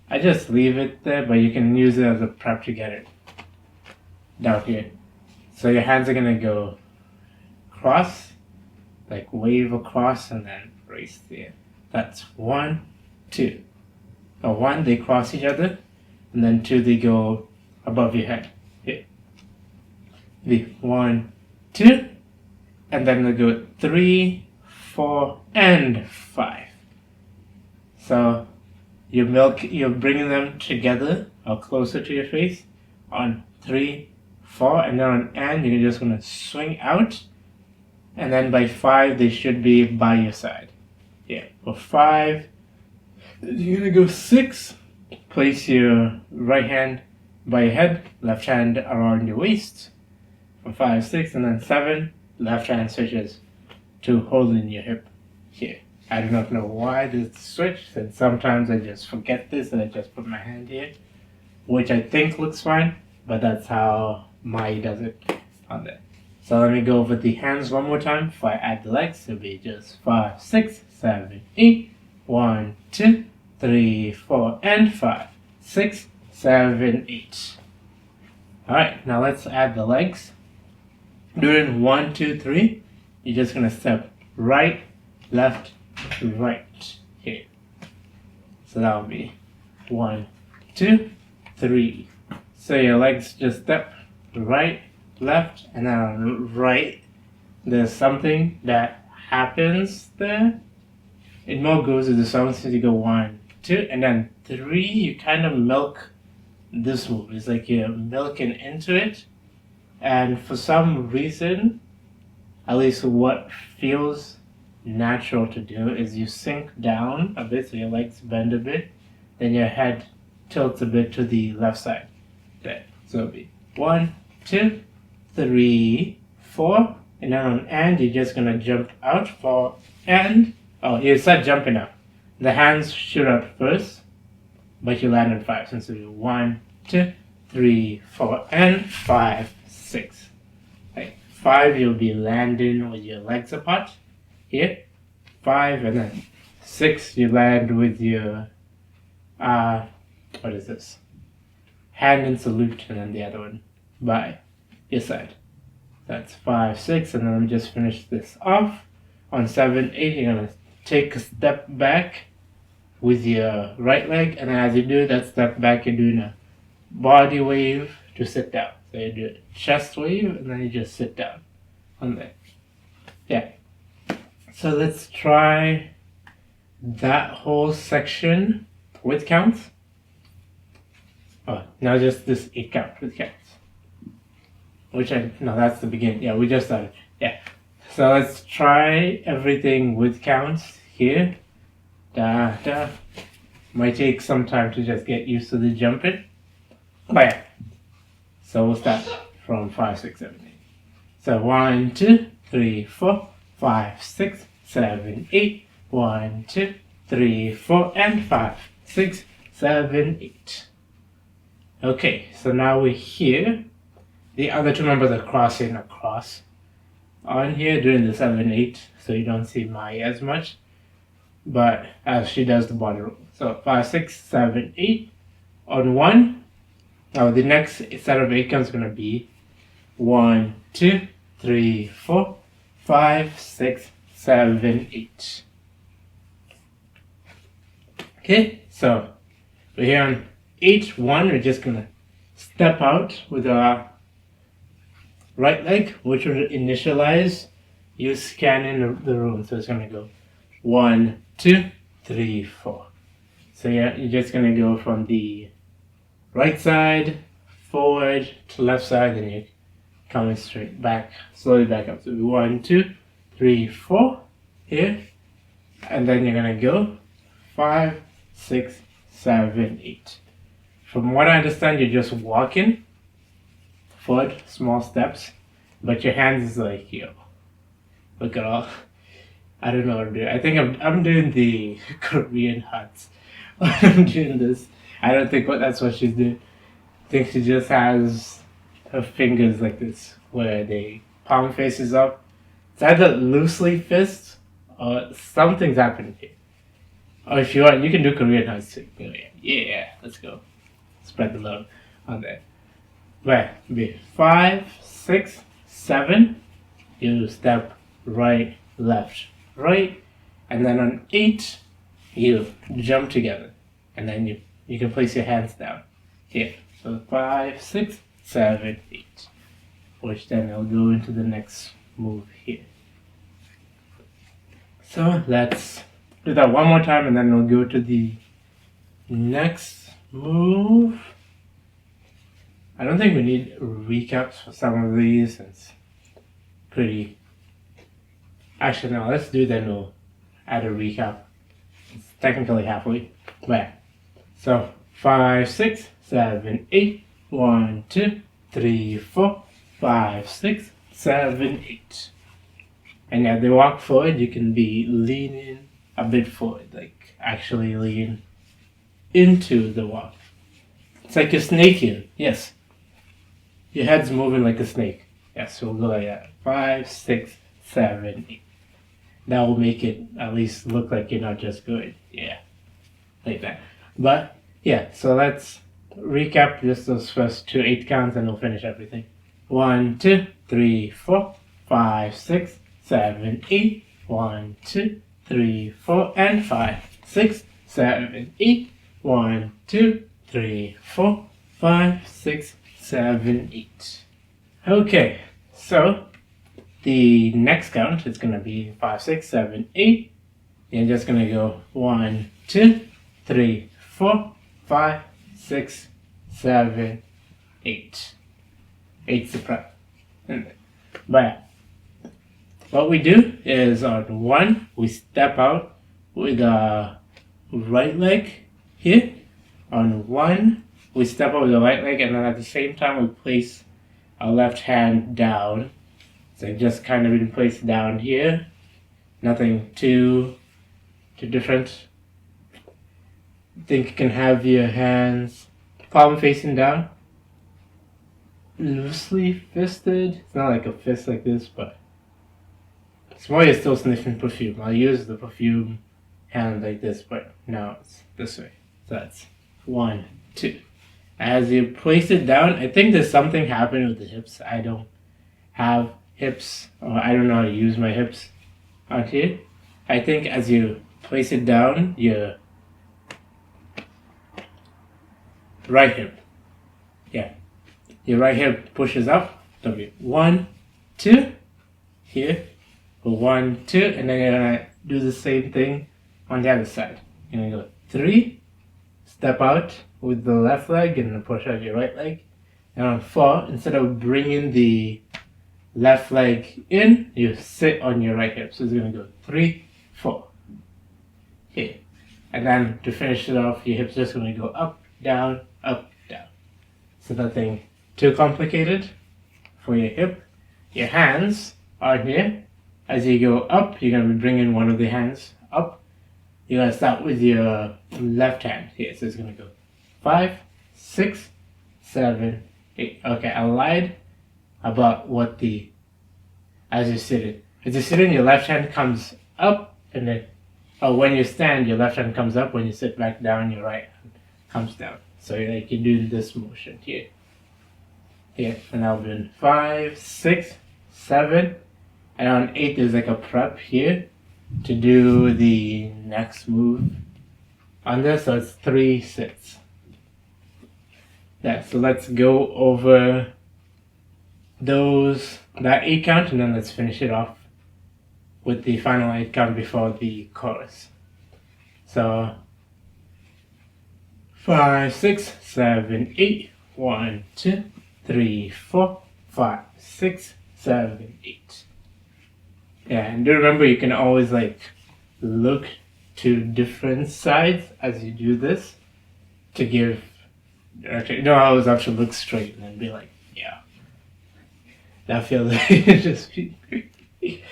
I just leave it there, but you can use it as a prep to get it down here. So your hands are going to go cross, like wave across, and then raise there. That's 1, 2. Now 1, they cross each other, and then 2, they go above your head. Here. The 1, 2, and then they go 3, 4, and 5. So you're bringing them together or closer to your face on 3, 4, and then on and you're just gonna swing out, and then by 5 they should be by your side. Yeah, for 5, you're gonna go 6. Place your right hand by your head, left hand around your waist. For 5, 6, and then 7, left hand switches to holding your hip here. I do not know why this switched, and sometimes I just forget this and I just put my hand here, which I think looks fine, but that's how Mai does it on there. So let me go over the hands one more time before I add the legs. It'll be just 5, 6, 7, 8. 1, 2, 3, 4, and 5, 6, 7, 8. Alright, now let's add the legs. Doing 1, 2, 3, you're just gonna step right, left, right here. So that will be 1, 2, 3. So your legs just step right, left, and then on the right, there's something that happens there. It more goes with the song since you go 1, 2, and then 3, you kind of milk this move. It's like you're milking into it. And for some reason, at least what feels natural to do is you sink down a bit, so your legs bend a bit, then your head tilts a bit to the left side. There. So it'll be 1, 2, 3, 4, and then on and you're just gonna jump out for and. Oh, you start jumping up. The hands shoot up first, but you land on 5. Since it'll be 1, 2, 3, 4, and 5, 6. Right. 5, you'll be landing with your legs apart. Here. 5, and then 6, you land with your what is this? Hand in salute, and then the other one by your side. That's 5, 6, and then let me just finish this off. On 7, 8, you're gonna take a step back with your right leg, and then as you do that step back, you're doing a body wave to sit down. So you do a chest wave, and then you just sit down on there. Yeah. So let's try that whole section with counts. Oh, now just this 8 count with counts. No, that's the beginning. Yeah, we just started. Yeah. So let's try everything with counts here. Da, da. Might take some time to just get used to the jumping. But yeah. So we'll start from 5, 6, 7, 8. So 1, 2, 3, 4, 5, 6, 7, 8. 1, 2, 3, 4, and 5, 6, 7, 8. Okay, so now we're here. The other two members are crossing across on here doing the 7, 8, so you don't see Mai as much, but as she does the body roll. So 5, 6, 7, 8 on 1. Now the next set of 8 counts is going to be 1, 2, 3, 4, 5, 6, 7, 8. Okay, so we're here on 8, 1. We're just going to step out with our right leg, which will initialize you scanning the room. So it's going to go 1, 2, 3, 4. So yeah, you're just going to go from the right side forward to left side, and you're coming straight back, slowly back up. So 1, 2, 3, 4 here, and then you're going to go 5, 6, 7, 8. From what I understand, you're just walking forward, small steps, but your hands is like, yo, look at all. I don't know what to do. I think I'm doing the Korean huts. I'm doing this. I don't think that's what she's doing. I think she just has her fingers like this, where the palm faces up. It's either loosely fist or something's happening here. Or if you want, you can do Korean huts too. Yeah, let's go. Spread the love on there. But be 5, 6, 7. You step right, left, right, and then on 8, you jump together, and then you can place your hands down here. So 5, 6, 7, 8. Which then I'll go into the next move here. So let's do that one more time, and then we'll go to the next move. I don't think we need recaps for some of these. It's pretty. Actually, no, let's do then we'll add a recap. It's technically halfway. But so 5, 6, 7, 8. 1, 2, 3, 4, 5, 6, 7, 8. And as they walk forward, you can be leaning a bit forward, like actually lean into the walk. It's like a snake in, yes. Your head's moving like a snake. Yes, we'll go like that. 5, 6, 7, 8. That will make it at least look like you're not just going. Yeah, like that. But yeah, so let's recap just those first 2 8 counts, and we'll finish everything. 1, 2, 3, 4, 5, 6, 7, 8. 1, 2, 3, 4, and 5, 6, 7, 8. 1, 2, 3, 4, 5, 6, 7, 8. Okay, so the next count is going to be 5, 6, 7, 8. You're just going to go 1, 2, 3, 4, 5, 6, 7, 8. 8's the prep. But what we do is on 1, we step out with our right leg here. On 1, we step out with the right leg, and then at the same time we place our left hand down. So just kind of in place down here. Nothing too different. I think you can have your hands palm facing down. Loosely fisted. It's not like a fist like this, but it's more you're still sniffing perfume. I'll use the perfume hand like this, but now it's this way. So that's 1, 2. As you place it down, I think there's something happening with the hips. I don't have hips, or I don't know how to use my hips out here. I think as you place it down, your right hip, your right hip pushes up. So be 1, 2, here, 1, 2, and then you're gonna do the same thing on the other side. You're gonna go 3, step out with the left leg and push out your right leg. And on 4, instead of bringing the left leg in, you sit on your right hip. So it's going to go 3, 4. Here. And then to finish it off, your hip's just going to go up, down, up, down. So nothing too complicated for your hip. your hands are here. As you go up, you're going to be bringing one of the hands up. You're going to start with your left hand here. So it's going to go 5, 6, 7, 8. Okay, I lied about what as you're sitting, your left hand comes up, and then, when you stand, your left hand comes up. When you sit back down, your right hand comes down. So like you're doing this motion here. Here, and I'll do 5, 6, 7, and on 8 there's like a prep here to do the next move on this, so it's 3 sits. Yeah, so let's go over that 8 count, and then let's finish it off with the final 8 count before the chorus. So 5, 6, 7, 8. 1, 2, 3, 4, 5, 6, 7, 8. Yeah, and do remember you can always like look to different sides as you do this to give. Okay, no, I always have to look straight and then be like, yeah. That feels like just being creepy.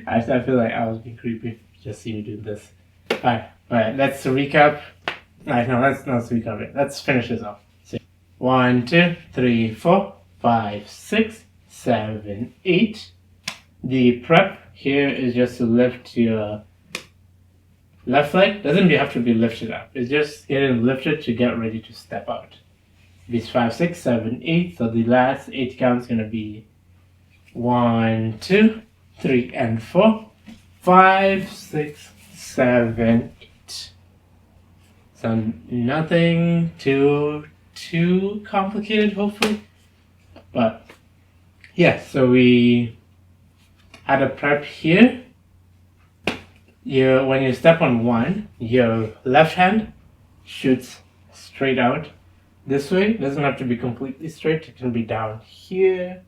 I feel like I was being creepy just seeing you do this. Alright, let's recap. Alright, no, let's not recap it. Let's finish this off. So, 1, 2, 3, 4, 5, 6, 7, 8. The prep here is just to lift your left leg. Doesn't have to be lifted up. It's just getting lifted to get ready to step out. It's 5, 6, 7, 8. So the last 8 count is going to be 1, 2, 3, and 4, 5, 6, 7, 8. So nothing too complicated, hopefully. But yeah, so we had a prep here. When you step on 1, your left hand shoots straight out this way. It doesn't have to be completely straight. It can be down here.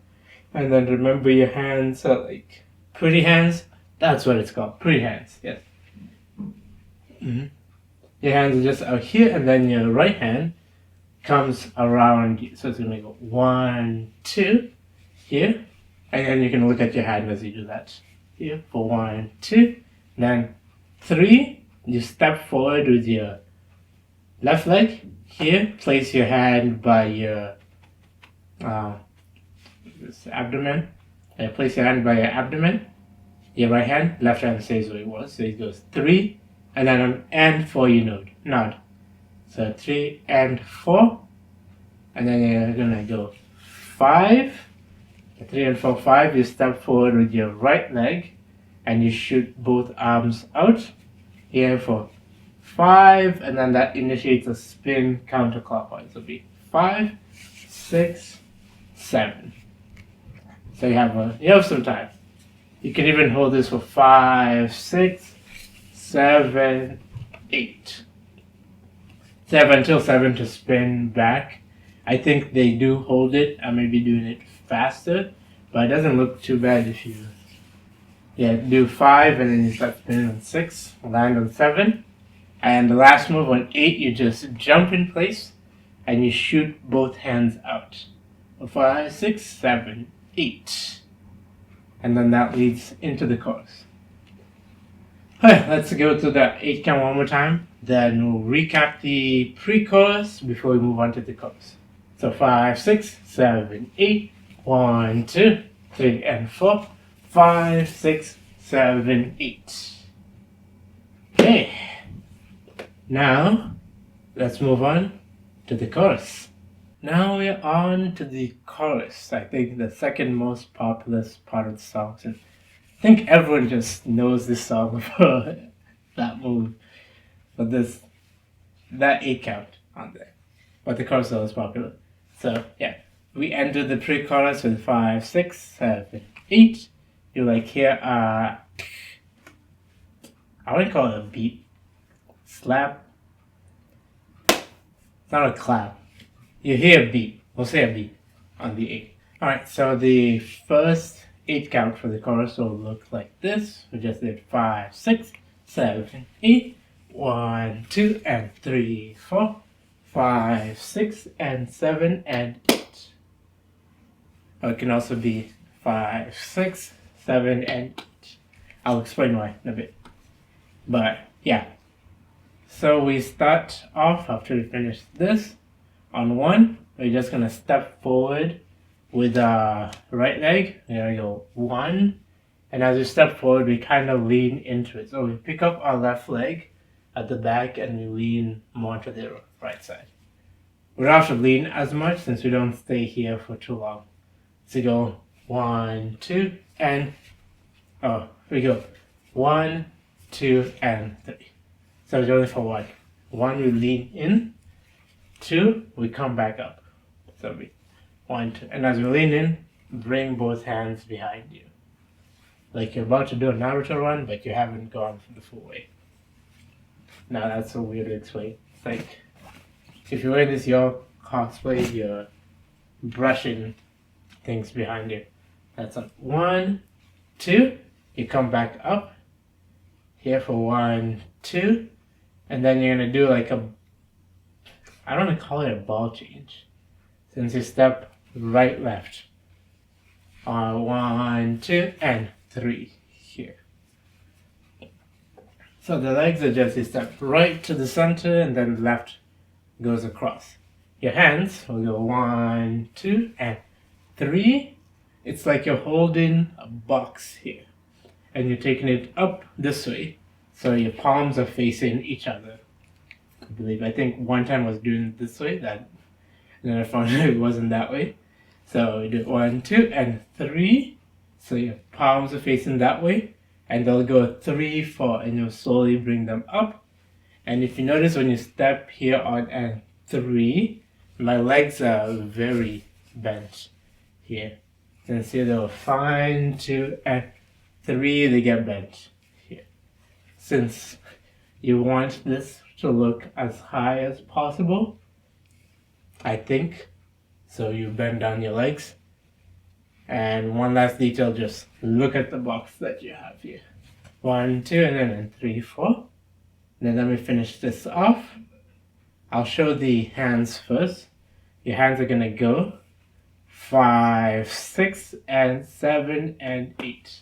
And then remember your hands are like pretty hands. That's what it's called. Pretty hands. Yes. Mm-hmm. Your hands are just out here, and then your right hand comes around you. So it's going to go 1, 2 here. And then you can look at your hand as you do that. Here for 1, 2. Then 3, you step forward with your left leg. Here, place your hand by your abdomen. Place your hand by your abdomen. Your right hand, left hand stays where it was. So it goes 3, and then on and 4 you nod. So 3 and 4, and then you're gonna go 5. 3 and 4, 5. You step forward with your right leg, and you shoot both arms out here for 5, and then that initiates a spin counterclockwise. It'll be 5, 6, 7. So you have some time. You can even hold this for 5, 6, 7, 8. 7 to spin back. I think they do hold it. I may be doing it faster, but it doesn't look too bad if you do 5 and then you start spinning on 6, land on 7. And the last move on 8, you just jump in place and you shoot both hands out. 5, 6, 7, 8. And then that leads into the chorus. Alright, let's go to the 8 count one more time. Then we'll recap the pre-chorus before we move on to the chorus. So 5, 6, 7, 8. 1, 2, 3, and 4. 5, 6, 7, 8. Okay. Now, let's move on to the chorus. Now we're on to the chorus. I think the second most popular part of the song. And I think everyone just knows this song for that move. For that 8 count on there. But the chorus is always popular. So, yeah. We enter the pre-chorus with 5, 6, 7, 8. You like hear I wouldn't call it a beat. Slap. It's not a clap. You hear a beat. We'll say a beat on the 8. Alright, so the first 8 count for the chorus will look like this. We just did 5, 6, 7, 8. 1, 2, and 3, 4. 5, 6, and 7, and 8. Or it can also be 5, 6, 7, and 8. I'll explain why in a bit. But yeah. So we start off after we finish this. On 1, we're just gonna step forward with our right leg. We're gonna go 1. And as we step forward, we kind of lean into it. So we pick up our left leg at the back and we lean more to the right side. We don't have to lean as much since we don't stay here for too long. So go 1, 2, and we go 1, 2, and 3. So it's only for 1. 1 we lean in, 2 we come back up. So we 1, 2, and as we lean in, bring both hands behind you. Like you're about to do a Naruto run, but you haven't gone the full way. Now that's so weird to explain. It's like if you're wearing this Yor cosplay, you're brushing things behind you. That's like 1, 2. You come back up here for 1, 2, and then you're gonna do like I don't want to call it a ball change, since you step right, left. 1, 2, and 3 here. So the legs are just you step right to the center and then left goes across. Your hands will go 1, 2, and 3. It's like you're holding a box here and you're taking it up this way, so your palms are facing each other. I think one time I was doing it this way, and then I found out it wasn't that way. So we do 1, 2, and 3. So your palms are facing that way, and they'll go 3, 4, and you'll slowly bring them up. And if you notice when you step here on and 3, my legs are very bent here. Since here they'll 1, 2, and 3, they get bent here. Since you want this to look as high as possible, I think, so you bend down your legs. And one last detail, just look at the box that you have here. 1, 2, and then 3, 4. And then let me finish this off. I'll show the hands first. Your hands are gonna go 5, 6, and 7, and 8.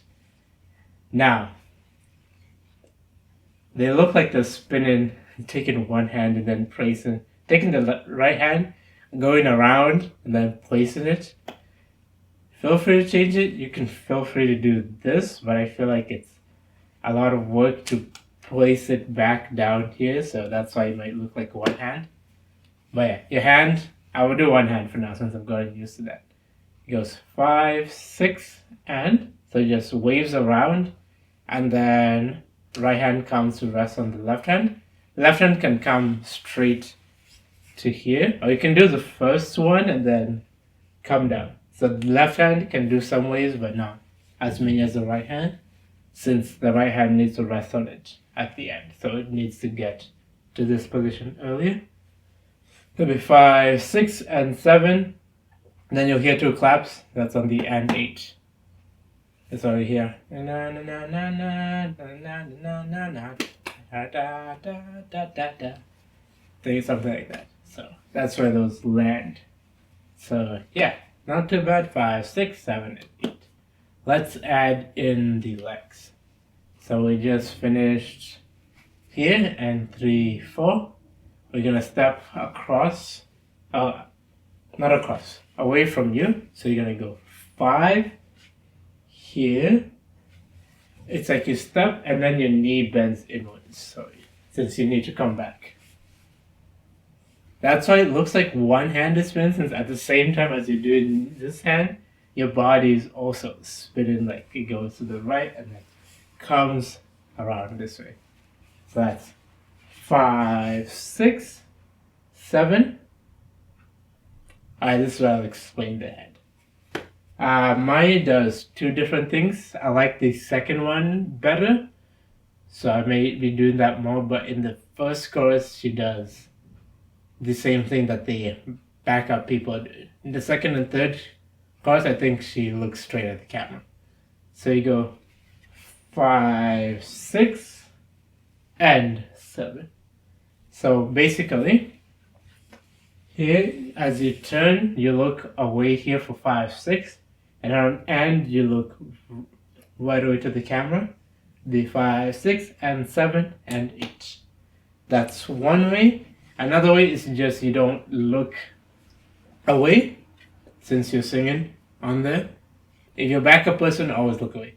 Now, they look like they're spinning, taking one hand and then placing, taking the right hand, going around and then placing it. Feel free to change it. You can feel free to do this, but I feel like it's a lot of work to place it back down here, so that's why it might look like one hand. But yeah, your hand, I will do one hand for now since I'm getting used to that. It goes 5, 6, and so it just waves around, and then right hand comes to rest on the left hand. The left hand can come straight to here, or you can do the first one and then come down. So the left hand can do some ways, but not as many as the right hand, since the right hand needs to rest on it at the end. So it needs to get to this position earlier. It'll be 5, 6, and 7. And then you'll hear 2 claps. That's on the and 8. It's over here. Something like that. So that's where those land. So yeah, not too bad. 5, 6, 7, and 8. Let's add in the legs. So we just finished here, and 3, 4. We're gonna step across, not across, away from you. So you're gonna go 5 here. It's like you step and then your knee bends inwards. So since you need to come back. That's why it looks like one hand is spinning, since at the same time as you're doing this hand, your body is also spinning, like it goes to the right and then comes around this way. So that's 5, 6, 7. Alright, this is where I'll explain the head. Maya does 2 different things. I like the second one better, so I may be doing that more, but in the first chorus she does the same thing that the backup people do. In the second and third chorus, I think she looks straight at the camera. So you go 5, 6, and 7. So basically, here as you turn, you look away here for 5, 6. and you look right away to the camera. The 5, 6, and 7, and 8. That's one way. Another way is just you don't look away since you're singing on there. If you're a backup person, always look away.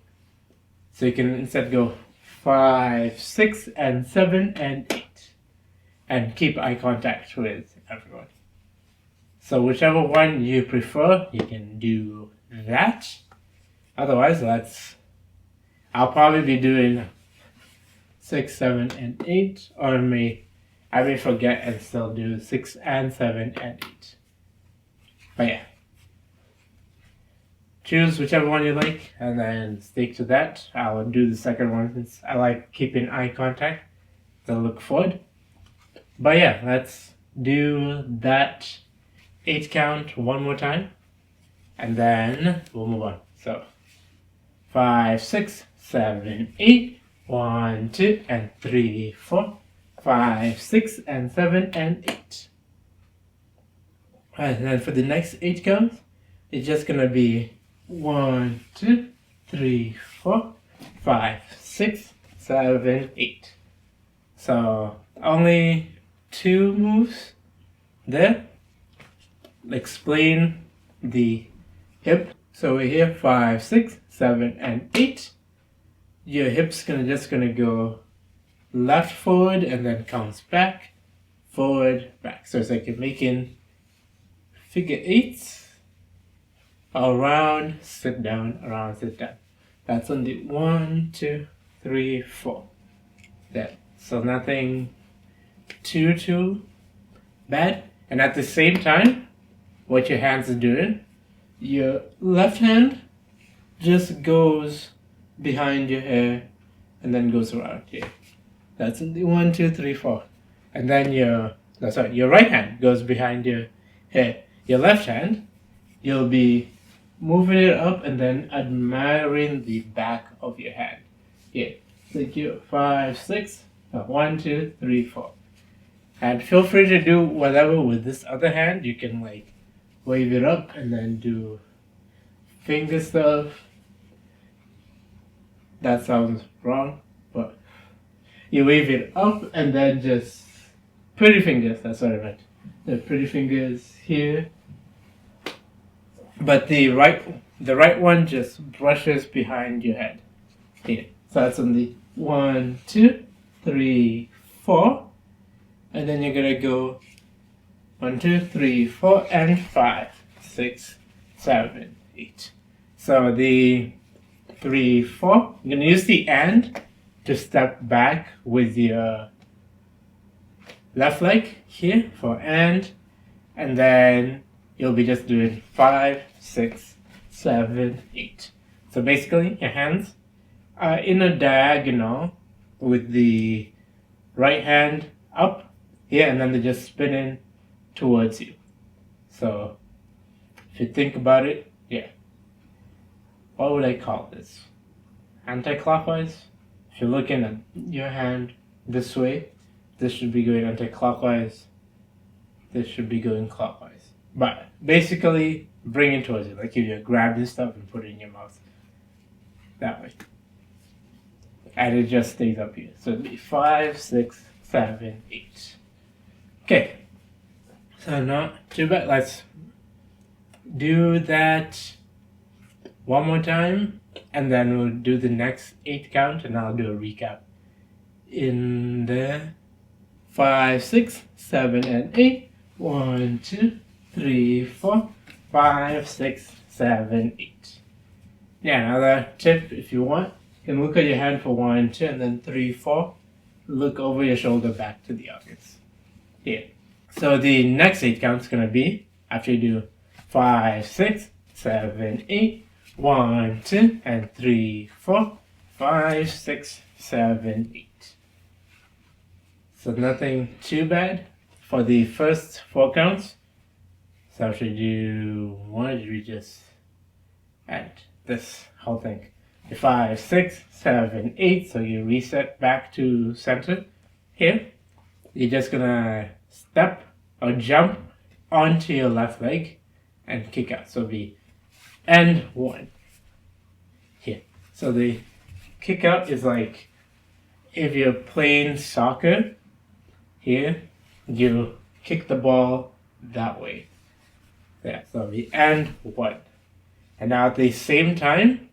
So you can instead go 5, 6, and 7, and 8. And keep eye contact with everyone. So whichever one you prefer, you can do that. Otherwise, I'll probably be doing 6, 7, and 8, or I may forget and still do 6 and 7 and 8. But yeah, choose whichever one you like and then stick to that. I'll do the second one since I like keeping eye contact to look forward. But yeah, let's do that 8 count one more time and then we'll move on. So 5, 6, 7, 8, 1, 2, and 3, 4, 5, 6, and 7, and 8. Alright, and then for the next 8 counts, it's just gonna be 1, 2, 3, 4, 5, 6, 7, 8. So only 2 moves there. Explain the hip. So we're here 5, 6, 7, and 8. Your hip's just gonna go left forward and then counts back, forward, back. So it's like you're making figure 8s, around, sit down, around, sit down. That's on the 1, 2, 3, 4. There. So nothing too bad. And at the same time, what your hands are doing, your left hand just goes behind your hair and then goes around here. That's in the 1, 2, 3, 4. And then your right hand goes behind your hair. Your left hand, you'll be moving it up and then admiring the back of your hand. Here, like you 5, 6, 1, 2, 3, 4. And feel free to do whatever with this other hand. You can like wave it up and then do finger stuff. That sounds wrong, but you wave it up and then just pretty fingers. That's what I meant. The pretty fingers here. But the right one just brushes behind your head. Here. So that's on the 1, 2, 3, 4. And then you're gonna go 1, 2, 3, 4, and 5, 6, 7, 8. So the 3, 4, you're gonna use the and to step back with your left leg here for and then you'll be just doing 5, 6, 7, 8. So basically your hands are in a diagonal with the right hand up here and then they're just spinning towards you. So if you think about it, yeah. What would I call this? Anti-clockwise? If you're looking at your hand this way, this should be going anti-clockwise. This should be going clockwise. But basically, bring it towards you. Like if you're grabbing stuff and put it in your mouth. That way. And it just stays up here. So it'd be 5, 6, 7, 8. Okay. So not too bad. Let's do that one more time. And then we'll do the next 8 count and I'll do a recap. In there. 5, 6, 7, and 8. 1, 2, 3, 4, 5, 6, 7, 8. Yeah, another tip if you want. You can look at your hand for 1, 2, and then 3, 4. Look over your shoulder back to the audience. Here. So the next 8 count is going to be, after you do 5, 6, 7, 8, 1, 2, and 3, 4, 5, 6, 7, 8. So nothing too bad for the first 4 counts. So after you do 1, we just add this whole thing. 5, 6, 7, 8. So you reset back to center. Here, you're just gonna step or jump onto your left leg and kick out. So it'll be and 1. Here. So the kick out is like if you're playing soccer, here, you kick the ball that way. Yeah, so the and 1. And now at the same time,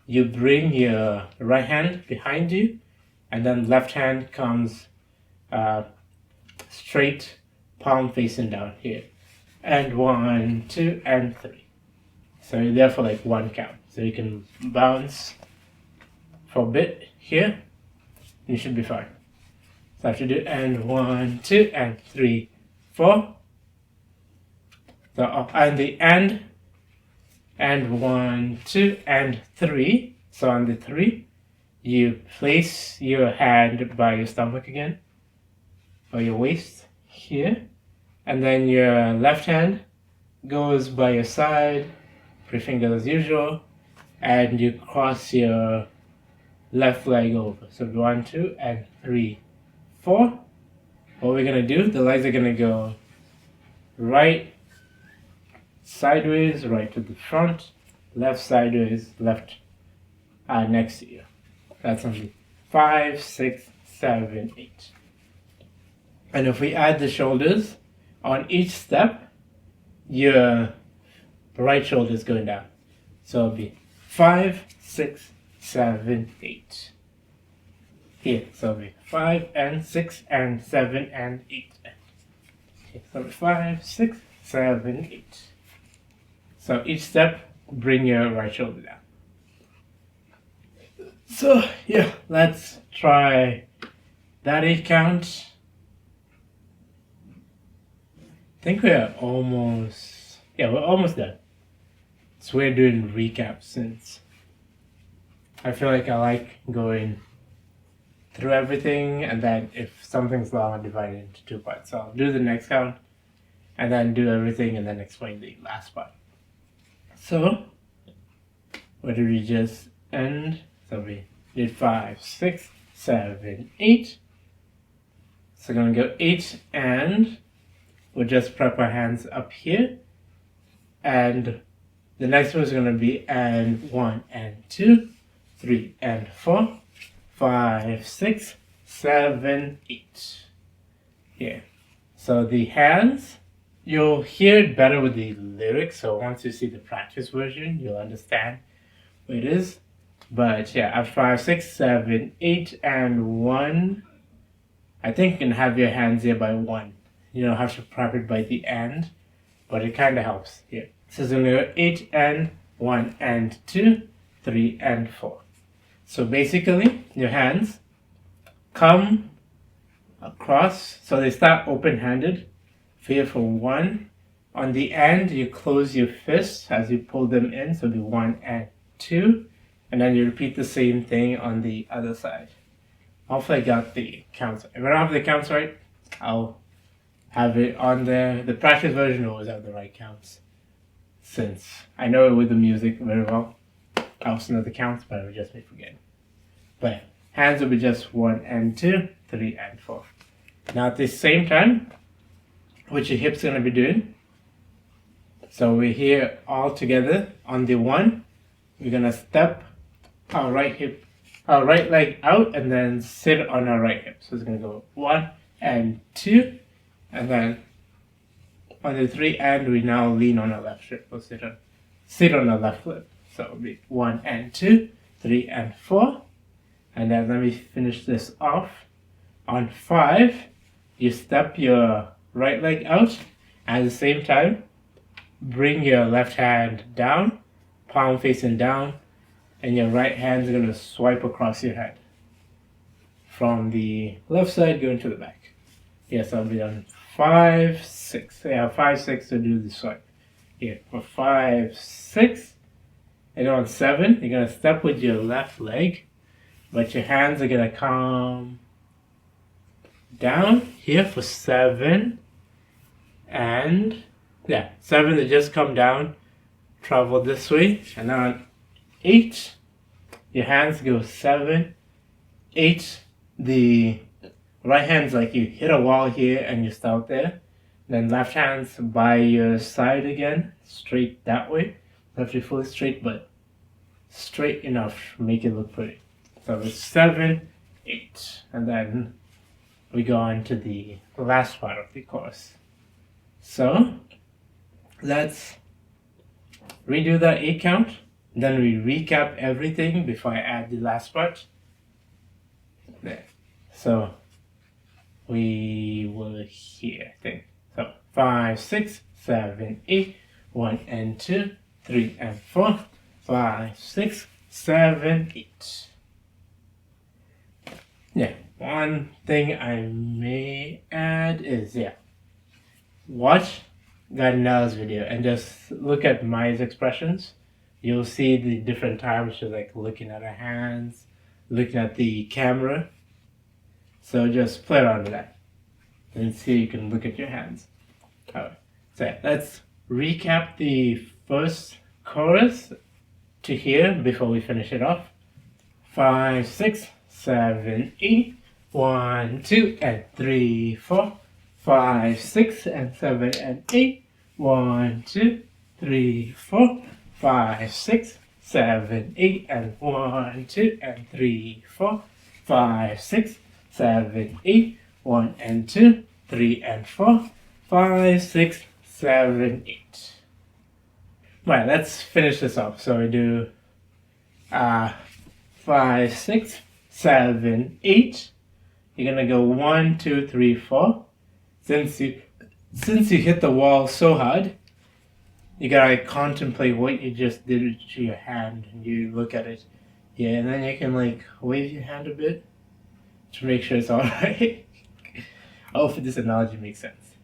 you bring your right hand behind you, and then left hand comes straight, palm facing down here. And 1, 2, and 3. So you're there for like 1 count. So you can bounce for a bit here. You should be fine. So I have to do and 1, 2, and 3, 4. So and the and 1, 2, and 3. So on the 3, you place your hand by your stomach again, or your waist here, and then your left hand goes by your side, 3 fingers as usual, and you cross your left leg over. So 1, 2, and 3, 4. What we're gonna do, the legs are gonna go right sideways, right to the front, left sideways, left next to you. That's only 5, 6, 7, 8. And if we add the shoulders, on each step, your right shoulder is going down. So it'll be 5, 6, 7, 8. Here, so it'll be 5 and 6 and 7 and 8. Okay, so 5, 6, 7, 8. So each step, bring your right shoulder down. So yeah, let's try that 8 count. I think we're almost done. So we're doing recaps since I feel like I like going through everything, and then if something's long, I'll divide it into 2 parts. So I'll do the next count and then do everything and then explain the last part. So where did we just end? So we did 5, 6, 7, 8. So we're gonna go 8, and we'll just prep our hands up here. And the next one is gonna be and 1 and 2, 3 and 4, 5, 6, 7, 8. Yeah. So the hands, you'll hear it better with the lyrics. So once you see the practice version, you'll understand what it is. But yeah, at 5, 6, 7, 8, and 1, I think you can have your hands here by 1. You don't have to prep it by the end, but it kind of helps here. So it's going to go 8 and 1 and 2, 3 and 4. So basically, your hands come across, so they start open-handed. Here for 1. On the end, you close your fists as you pull them in, so it'll be 1 and 2. And then you repeat the same thing on the other side. Hopefully I got the counts. If I don't have the counts right, I'll have it on there. The practice version will always have the right counts, since I know it with the music very well. I also know the counts, but I just may forget. But hands will be just 1 and 2, 3 and 4. Now at the same time, what your hips are going to be doing. So we're here all together on the 1. We're going to step our right leg out and then sit on our right hip. So it's going to go 1 and 2, and then on the 3 and we now lean on our left hip. We'll sit on our left foot. So it'll be 1 and 2, 3 and 4. And then let me finish this off. On 5, you step your right leg out. At the same time, bring your left hand down, palm facing down, and your right hand is going to swipe across your head from the left side going to the back. Yes, I'll be on 5, 6. Yeah, 5, 6 to do the swipe. Here, for 5, 6. And on 7, you're going to step with your left leg, but your hands are going to come down here for 7. And yeah, 7 to just come down, travel this way. And then on 8, your hands go 7, 8. The right hand's like you hit a wall here and you start there. Then left hand's by your side again, straight that way. have to be fully straight, but straight enough to make it look pretty. So it's 7, 8, and then we go on to the last part of the course. So let's redo that 8 count, then we recap everything before I add the last part. There. So we were here, I think. So 5, 6, 7, 8, 1 and 2, 3 and 4, 5, 6, 7, 8. Yeah, one thing I may add is, watch Garnidelia's video and just look at Maya's expressions. You'll see the different times she's like looking at her hands, looking at the camera. So just play around with that and see you can look at your hands. Alright, so let's recap the first chorus to here before we finish it off. 5, 6, 7, 8, 1, 2 and 3, 4, 5, 6 and 7 and 8, 1, 2, 3, 4, 5, 6, 7, 8 and 1, 2 and 3, 4, 5, 6, 7, 8, 1 and 2, 3 and 4, 5, 6, 7, 8. Right, let's finish this off. So we do 5, 6, 7, 8. You're gonna go 1, 2, 3, 4. Since you hit the wall so hard, you gotta contemplate what you just did to your hand, and you look at it. Yeah, and then you can like wave your hand a bit to make sure it's alright. I hope this analogy makes sense.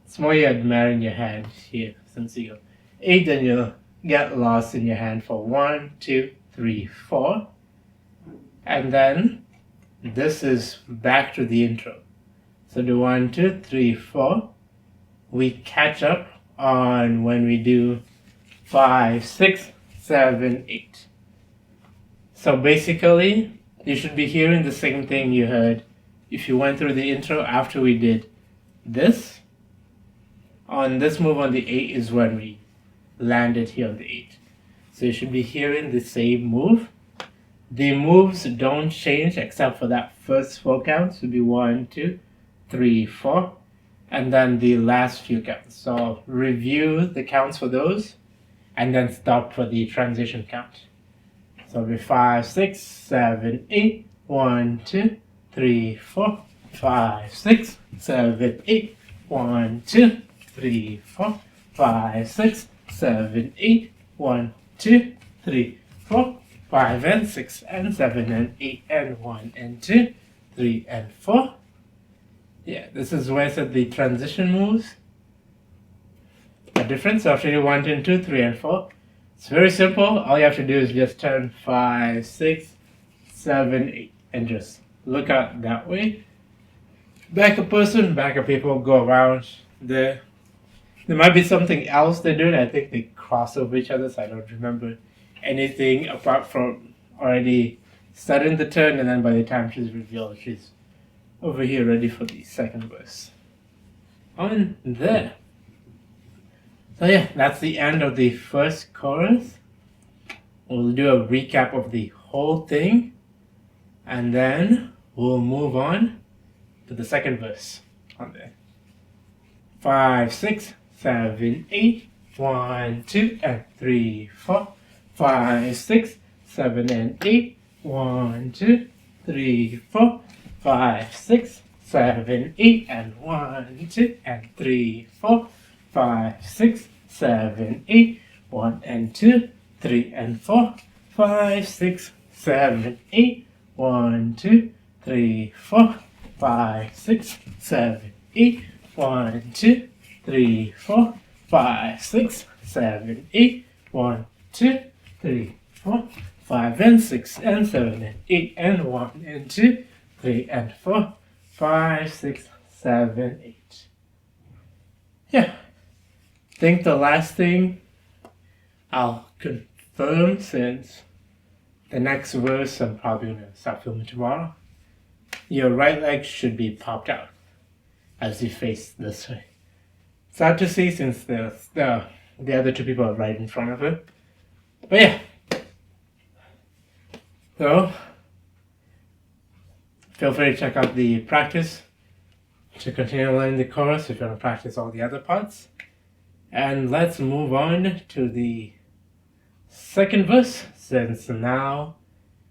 It's more you're admiring your hand here. Since you go 8, then you'll get lost in your hand for 1, 2, 3, 4. And then this is back to the intro. So do 1, 2, 3, 4. We catch up on when we do 5, 6, 7, 8. So basically, you should be hearing the same thing you heard if you went through the intro after we did this. On this move on the 8 is when we landed here on the 8. So you should be hearing the same move. The moves don't change except for that first 4 counts. It would be 1, 2, 3, 4, and then the last few counts. So review the counts for those, and then stop for the transition count. So it'll be 5, 6, 7, 8, 1, 2, 3, 4, 5, 6, 7, 8, 1, 2, 3, 4, 5, 6, 7, 8, 1, 2, 3, 4, 5 and 6 and 7 and 8 and 1 and 2, 3 and 4. Yeah, this is where I said the transition moves are different. So after you do 1, 2, 3 and 4, it's very simple. All you have to do is just turn 5, 6, 7, 8 and just look out that way. Back a person, back a people, go around there. There might be something else they're doing. I think they cross over each other, so I don't remember anything apart from already starting the turn, and then by the time she's revealed, she's over here ready for the second verse. On there. So yeah, that's the end of the first chorus. We'll do a recap of the whole thing, and then we'll move on to the second verse on there. 5, 6, 7, 8, 1, 2 and 3, 4, 5, 6, 7 and 8, 1, 2, 3, 4, 5, 6, 7, 8 and 1, 2 and 3, 4, 5, 6, 7, 8, 1 and 2, 3 and 4, 5, 6, 7, 8, 1, 2, 3, 4, 5, 6, 7, 8, 1, 2, 3, 4, 5, 6, 7, 8, 1, 2, 3, 4, 5 and 6 and 7 and 8 and 1 and 2, 3 and 4, 5, 6, 7, 8. Yeah. I think the last thing I'll confirm, since the next verse I'm probably going to start filming tomorrow. Your right leg should be popped out as you face this way. It's hard to see since the The other two people are right in front of her. But yeah. So, feel free to check out the practice to continue learning the chorus if you want to practice all the other parts. And let's move on to the second verse, since now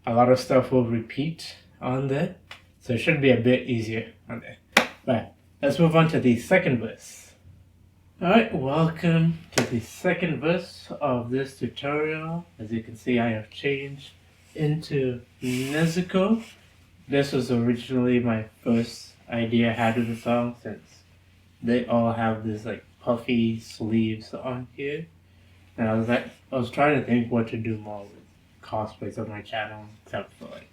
a lot of stuff will repeat on there. So it should be a bit easier on there. But let's move on to the second verse. Alright, welcome to the second verse of this tutorial. As you can see, I have changed into Nezuko. This was originally my first idea I had with the song, since they all have this like puffy sleeves on here. And I was trying to think what to do more with cosplays on my channel, except for like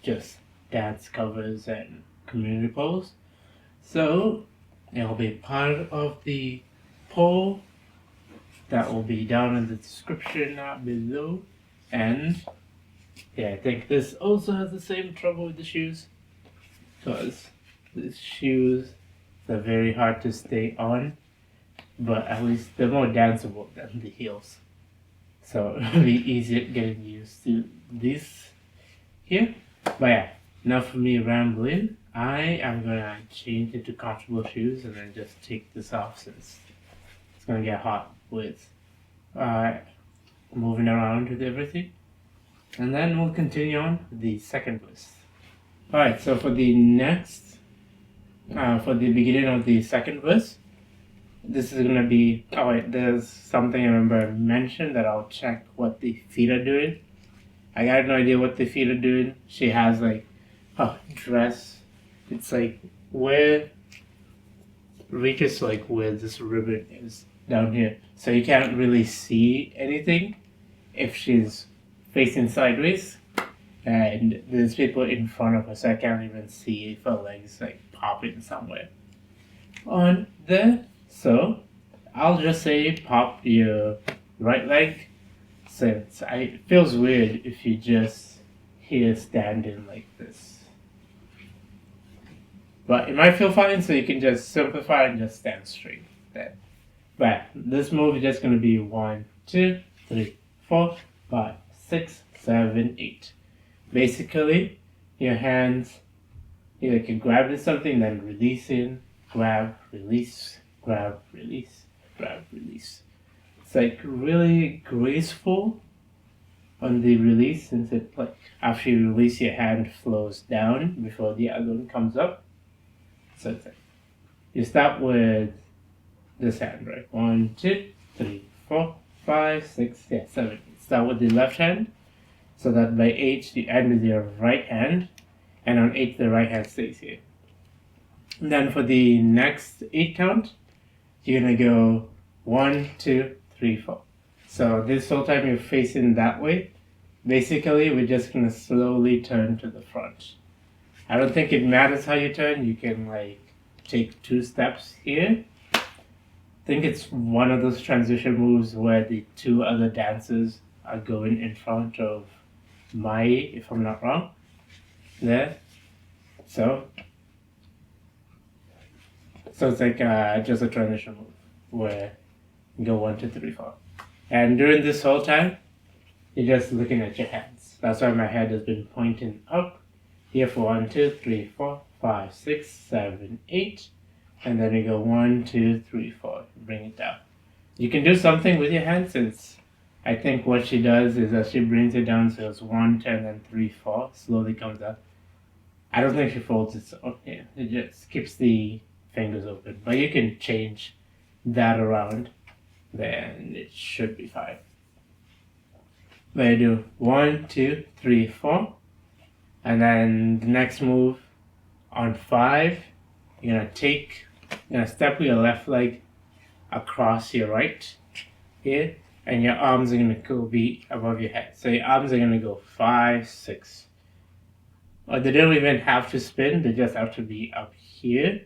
just dance covers and community posts. So it'll be part of the poll that will be down in the description below. And yeah, I think this also has the same trouble with the shoes, because the shoes are very hard to stay on, but at least they're more danceable than the heels. So it'll be easier getting used to this here. But yeah, enough of me rambling. I am gonna change into comfortable shoes and then just take this off, since it's gonna get hot with moving around with everything. And then we'll continue on with the second verse. Alright, so for the next, for the beginning of the second verse, this is gonna be, oh wait, there's something I remember I mentioned that I'll check what the feet are doing. I got no idea what the feet are doing. She has like a dress. It's like where reaches like where this ribbon is down here. So you can't really see anything if she's facing sideways. And there's people in front of her, so I can't even see if her legs like popping somewhere on there. So I'll just say pop your right leg, since it feels weird if you just here standing like this. But it might feel fine, so you can just simplify and just stand straight there. But this move is just going to be 1, 2, 3, 4, 5, 6, 7, 8. Basically, your hands, you can grab at something, then release in, grab, release, grab, release, grab, release. It's like really graceful on the release, since it like after you release, your hand flows down before the other one comes up. So it's like you start with this hand, right? 1, 2, 3, 4, 5, 6, 7. Start with the left hand, so that by 8 you end with your right hand, and on 8 the right hand stays here. And then for the next 8 count, you're gonna go 1, 2, 3, 4. So this whole time you're facing that way. Basically, we're just gonna slowly turn to the front. I don't think it matters how you turn. You can like take 2 steps here. I think it's one of those transition moves where the 2 other dancers are going in front of byeeeee, if I'm not wrong. There. So it's like just a transition move where you go 1, 2, 3, 4. And during this whole time, you're just looking at your hands. That's why my head has been pointing up here for 1, 2, 3, 4, 5, 6, 7, 8. And then you go 1, 2, 3, 4. Bring it down. You can do something with your hands, since I think what she does is that she brings it down, so it's 1, 10, then 3, 4. Slowly comes up. I don't think she folds it up here. It just keeps the fingers open. But you can change that around, then it should be fine. But I do 1, 2, 3, 4. And then the next move on 5, you're gonna step with your left leg across your right here, and your arms are gonna be above your head. So your arms are gonna go 5, 6. Or they don't even have to spin, they just have to be up here.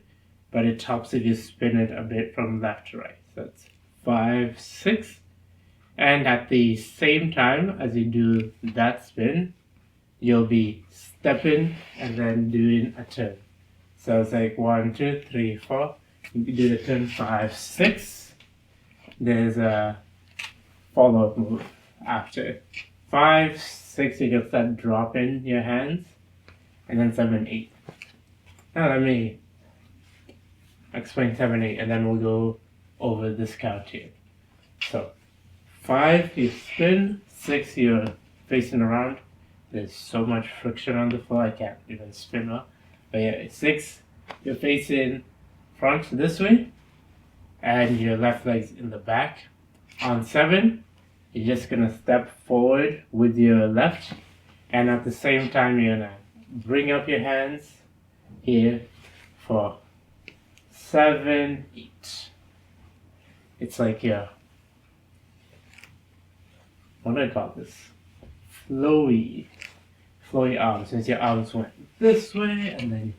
But it helps if you spin it a bit from left to right. So it's 5, 6. And at the same time as you do that spin, you'll be stepping and then doing a turn. So it's like 1, 2, 3, 4. You can do the turn 5, 6. there's a follow-up move after. 5, 6, you can start dropping your hands, and then 7, 8. Now let me explain 7, 8, and then we'll go over this count here. So 5, you spin. 6, you're facing around. There's so much friction on the floor, I can't even spin well. But yeah, 6, you're facing front this way, and your left leg's in the back. On 7, you're just gonna step forward with your left, and at the same time, you're gonna bring up your hands here for 7, 8. It's like your, what do I call this? Flowy arms, since your arms went this way, and then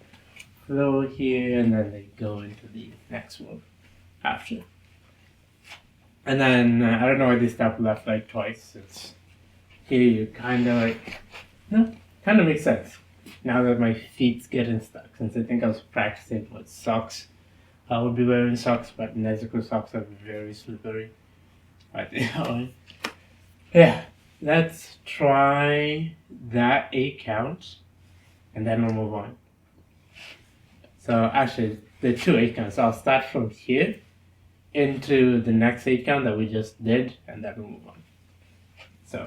flow here, and then they go into the next move after. And then, I don't know why they step left leg twice, since here you kind of makes sense. Now that my feet's getting stuck, since I think I was practicing with socks. I would be wearing socks, but Nezuko socks are very slippery. But yeah, let's try that 8 count, and then we'll move on. So actually, the 2 8 counts. So I'll start from here into the next 8 count that we just did, and then we'll move on. So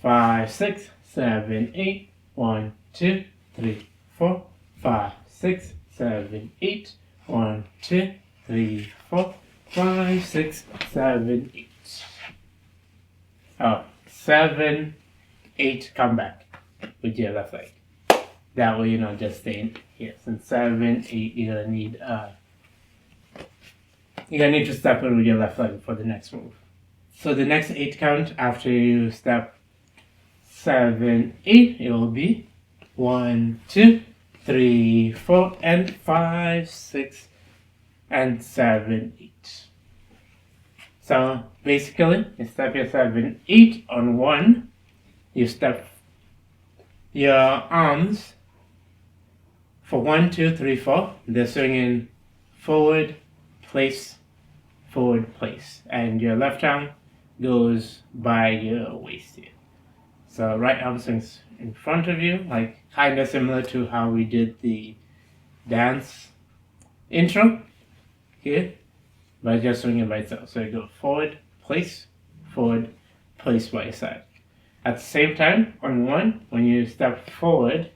5, 6, 7, 8. 1, 2, 3, 4, 5, 6, 7, 8. 1, 2, 3, 4, 5, 6, 7, 8. Oh, 7, 8, come back with your left leg. That way you're not just staying here. Since 7, 8, you're gonna need to step in with your left leg for the next move. So the next 8 count after you step 7, 8, it will be 1, 2, 3, 4, and 5, 6, and 7, 8. So basically, you step your 7, 8 on 1. You step your arms for 1, 2, 3, 4. They're swinging forward, place, and your left arm goes by your waist here. So right arm swings in front of you, like kind of similar to how we did the dance intro here, but just swinging by itself. So you go forward, place by your side. At the same time, on 1, when you step forward,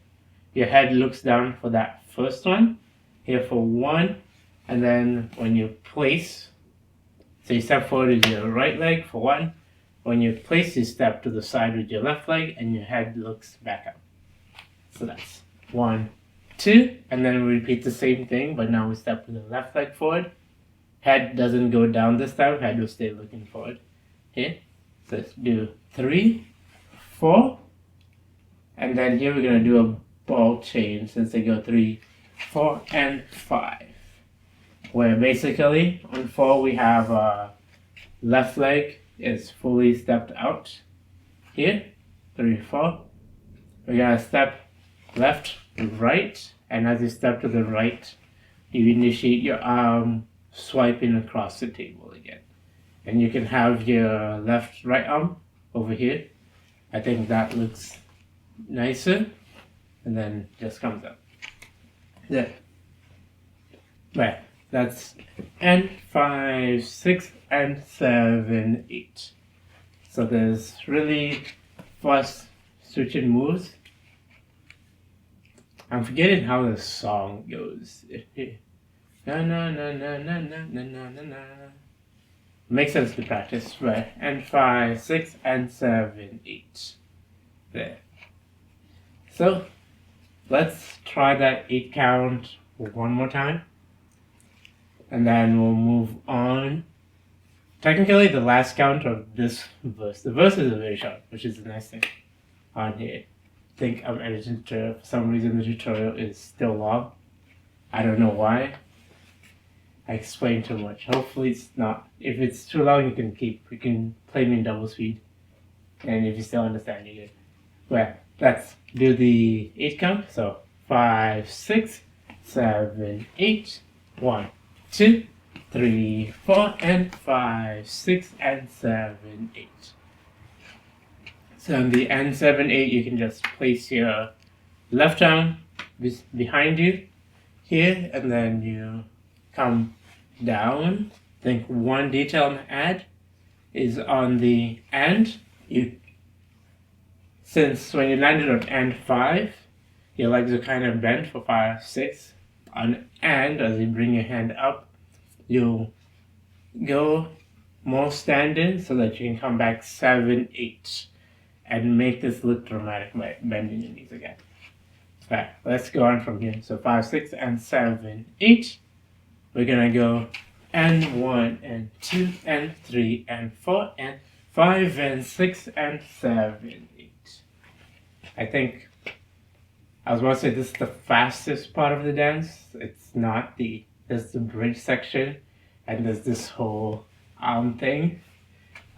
your head looks down for that first one, here for 1, and then when you place, so you step forward with your right leg for 1, when you place, you step to the side with your left leg, and your head looks back up. So that's 1, 2, and then we repeat the same thing, but now we step with the left leg forward. Head doesn't go down this time, head will stay looking forward. Here, so let's do 3, 4, and then here we're going to do a ball change since they go 3, 4, and 5. Where basically on 4 we have left leg is fully stepped out. Here, 3, 4. We're going to step left, right, and as you step to the right, you initiate your arm swiping across the table again. And you can have your right arm over here. I think that looks nicer. And then just comes up. There. Right. That's and 5, 6, and 7, 8. So there's really fast switching moves. I'm forgetting how the song goes. Na na na na na na na na na. Makes sense to practice, right? And 5, 6, and 7, 8. There. So let's try that 8 count one more time. And then we'll move on. Technically, the last count of this verse. The verse is very short, which is a nice thing on here. I think I'm editing tutorial. For some reason, the tutorial is still long. I don't know why. I explained too much. Hopefully it's not. If it's too long, you can play me in double speed. And if you still understand, you're good. Well, let's do the 8 count. So 5, 6, 7, 8. 1, 2, 3, 4, and 5, 6, and 7, 8. So on the N 7, 8, you can just place your left arm behind you here, and then you come down. I think one detail I'm add is on the end. Since when you landed on end 5, your legs are kind of bent for 5, 6. On end, as you bring your hand up, you'll go more standing so that you can come back 7, 8 and make this look dramatic by bending your knees again. Alright, let's go on from here. So 5, 6, and 7, 8. We're gonna go and 1, and 2, and 3, and 4, and 5, and 6, and 7, 8. I think I was about to say this is the fastest part of the dance. It's not. There's the bridge section, and there's this whole arm thing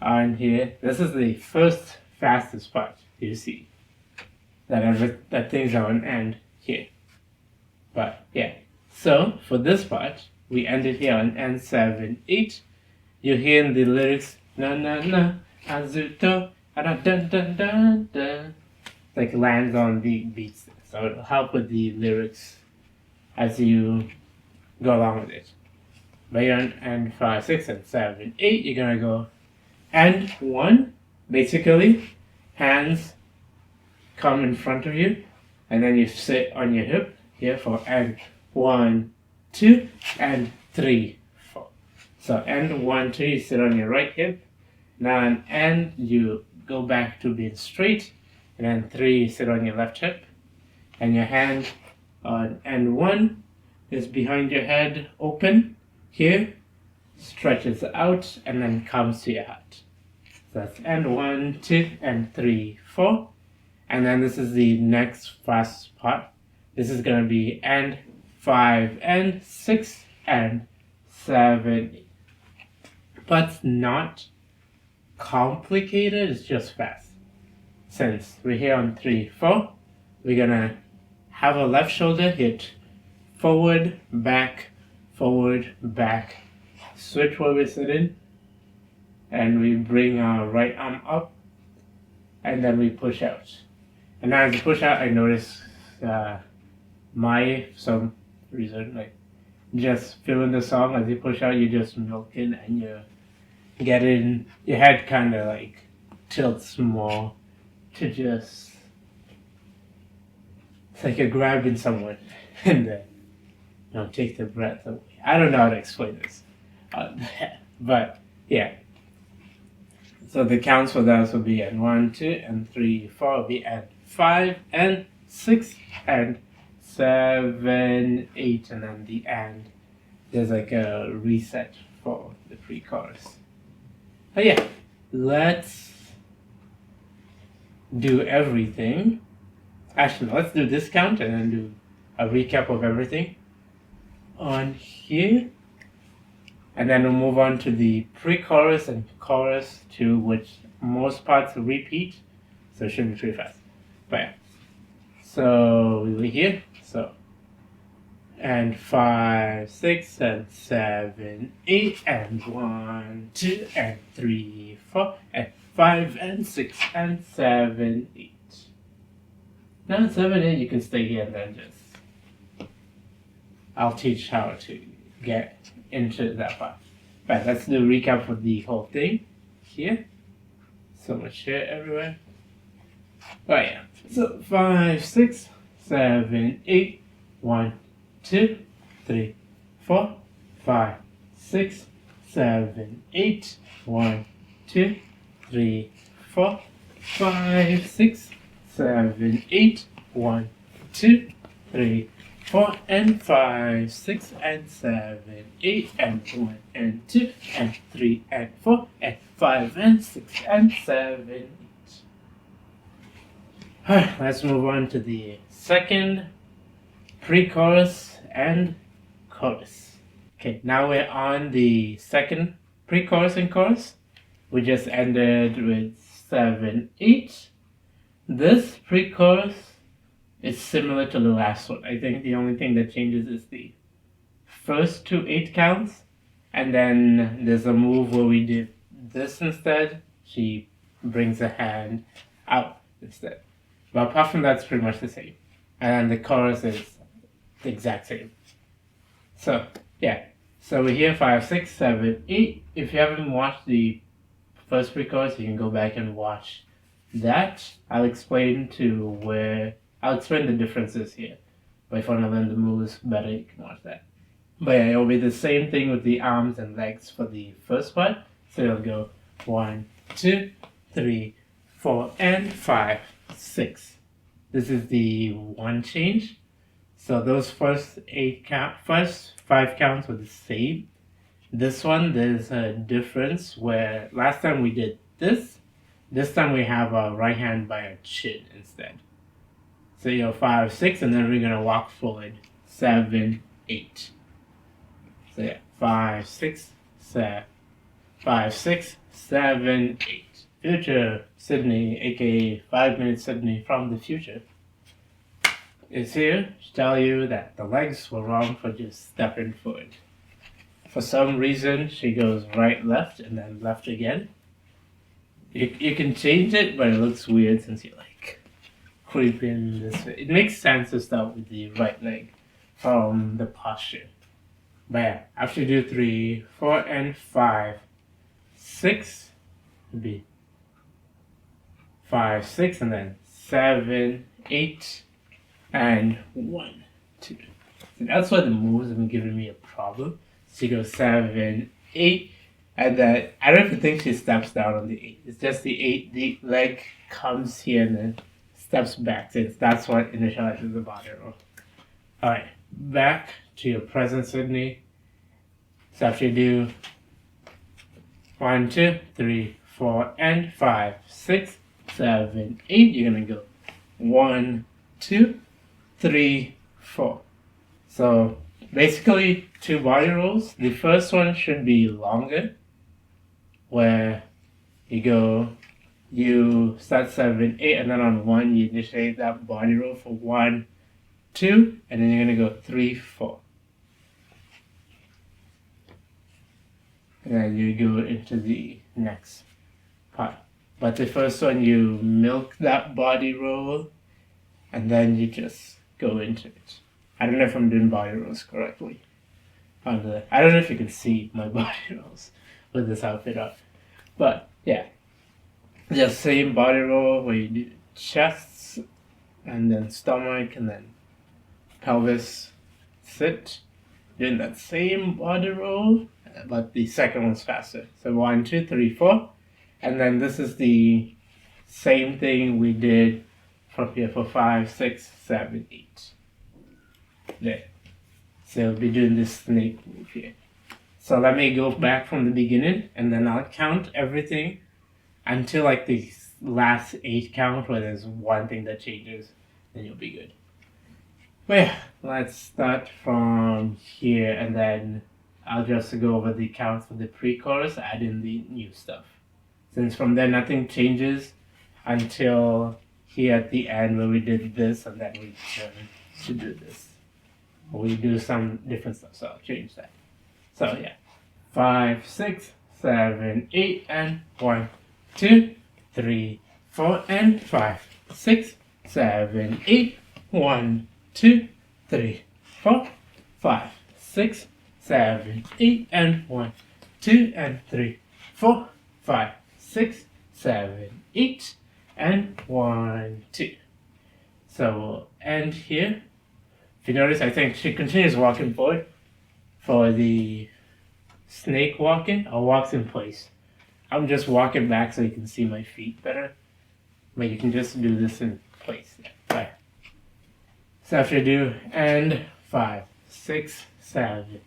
on here. This is the first fastest part you see. That thing's on end here. But yeah. So for this part, we ended here on N7, 8. You're hearing the lyrics na na na azuto da da da da da, like lands on the beats. So it'll help with the lyrics as you go along with it. But you're on N 5, 6, and 7, 8. You're gonna go N 1, basically hands come in front of you, and then you sit on your hip here for N 1, 2, and 3, 4. So N 1, 2, you sit on your right hip. Now on N, you go back to being straight, and then 3, you sit on your left hip, and your hand on N 1 is behind your head, open here, stretches out, and then comes to your heart. So that's N 1, 2, and 3, 4. And then this is the next fast part. This is going to be N 5, and 6, and 7, 8. But it's not complicated, it's just fast. Since we're here on 3, 4, we're going to have a left shoulder hit forward, back, switch where we're sitting, and we bring our right arm up, and then we push out. And as you push out, I notice for some reason, like just feeling the song as you push out, you're just milking and you're getting, your head kind of like tilts more to just, it's like you're grabbing someone and then, take the breath away. I don't know how to explain this. But yeah. So the counts for those will be at 1, 2, and 3, 4 will be at 5, and 6, and 7, 8, and then the end. There's like a reset for the pre-chorus. But yeah, let's do everything. Actually, let's do this count and then do a recap of everything on here. And then we'll move on to the pre-chorus and chorus, to which most parts repeat, so it shouldn't be pretty fast. But yeah. So we were here. So and 5, 6, and 7, 8, and 1, 2, and 3, 4, and 5, and 6, and 7, 8. Now 7, 8, you can stay here and then just, I'll teach how to get into that part. But let's do a recap for the whole thing here. So much here everywhere. Oh yeah. So 5, 6, 7, 8, 1, 2, 3, 4, 5, 6, 7, 8, 1, 2, 3, 4, 5, 6, 7, 8, 1, 2, 3, 4, and 5, 6, and 7, 8, and 1, and 2, and 3, and 4, and 5, and 6, and 7, 8. Alright, let's move on to the second pre-chorus and chorus. Okay, now we're on the second pre-chorus and chorus. We just ended with 7, 8. This pre-chorus is similar to the last one. I think the only thing that changes is the first 2 8 counts And then there's a move where we did this instead. She brings her hand out instead. But apart from that, it's pretty much the same. And the chorus is the exact same. So, yeah. So we're here 5, 6, 7, 8. If you haven't watched the first pre-chorus, you can go back and watch that. I'll explain the differences here. But if you want to learn the moves better, you can watch that. But yeah, it'll be the same thing with the arms and legs for the first part. So it'll go 1, 2, 3, 4, and 5, 6. This is the one change. So those first 5 counts were the same. This one, there's a difference where last time we did this. This time we have our right hand by our chin instead. So you're 5, 6, and then we're gonna walk forward 7, 8. So yeah, 5, 6, 7, 5, 6, 7, 8. Future Sydney, aka 5 Minute Sydney from the future, is here to tell you that the legs were wrong for just stepping forward. For some reason, she goes right, left, and then left again. You can change it, but it looks weird since you're like creeping this way. It makes sense to start with the right leg from the posture. But yeah, after you do 3, 4, and 5, 6, it'd be 5, 6, and then 7, 8, and 1, 2. So that's why the moves have been giving me a problem. She goes 7, 8, and then I don't even think she steps down on the 8. It's just the 8. The leg comes here and then steps back. Since that's what initializes the body roll. Alright, back to your present Sydney. So after you do 1, 2, 3, 4, and 5, 6, 7, 8, you're gonna go 1, 2, 3, 4. So basically 2 body rolls. The first one should be longer, where you start 7, 8, and then on 1 you initiate that body roll for 1, 2, and then you're gonna go 3, 4. And then you go into the next part. But the first one, you milk that body roll, and then you just go into it. I don't know if I'm doing body rolls correctly. I don't know if you can see my body rolls with this outfit on. But yeah, just same body roll where you do chests, and then stomach, and then pelvis, sit. Doing that same body roll, but the second one's faster. So 1, 2, 3, 4. And then this is the same thing we did from here for 5, 6, 7, 8. There. So we'll be doing this snake move here. So let me go back from the beginning, and then I'll count everything until like the last 8 count where there's one thing that changes, then you'll be good. But yeah, let's start from here, and then I'll just go over the counts for the pre-chorus, add in the new stuff. Since from there nothing changes until here at the end where we did this, and then we turn to do this. We do some different stuff, so I'll change that. So yeah, 5, 6, 7, 8, and 1, 2, 3, 4, and 5, 6, 7, 8, 1, 2, 3, 4, 5, 6, 7, 8, and 1, 2, and 3, 4, 5, 6, 7, 8, and 1, 2. So we'll end here. If you notice, I think she continues walking forward. For the snake walking, or walks in place. I'm just walking back so you can see my feet better. But you can just do this in place. Right. So after you do, and 5, 6, 7,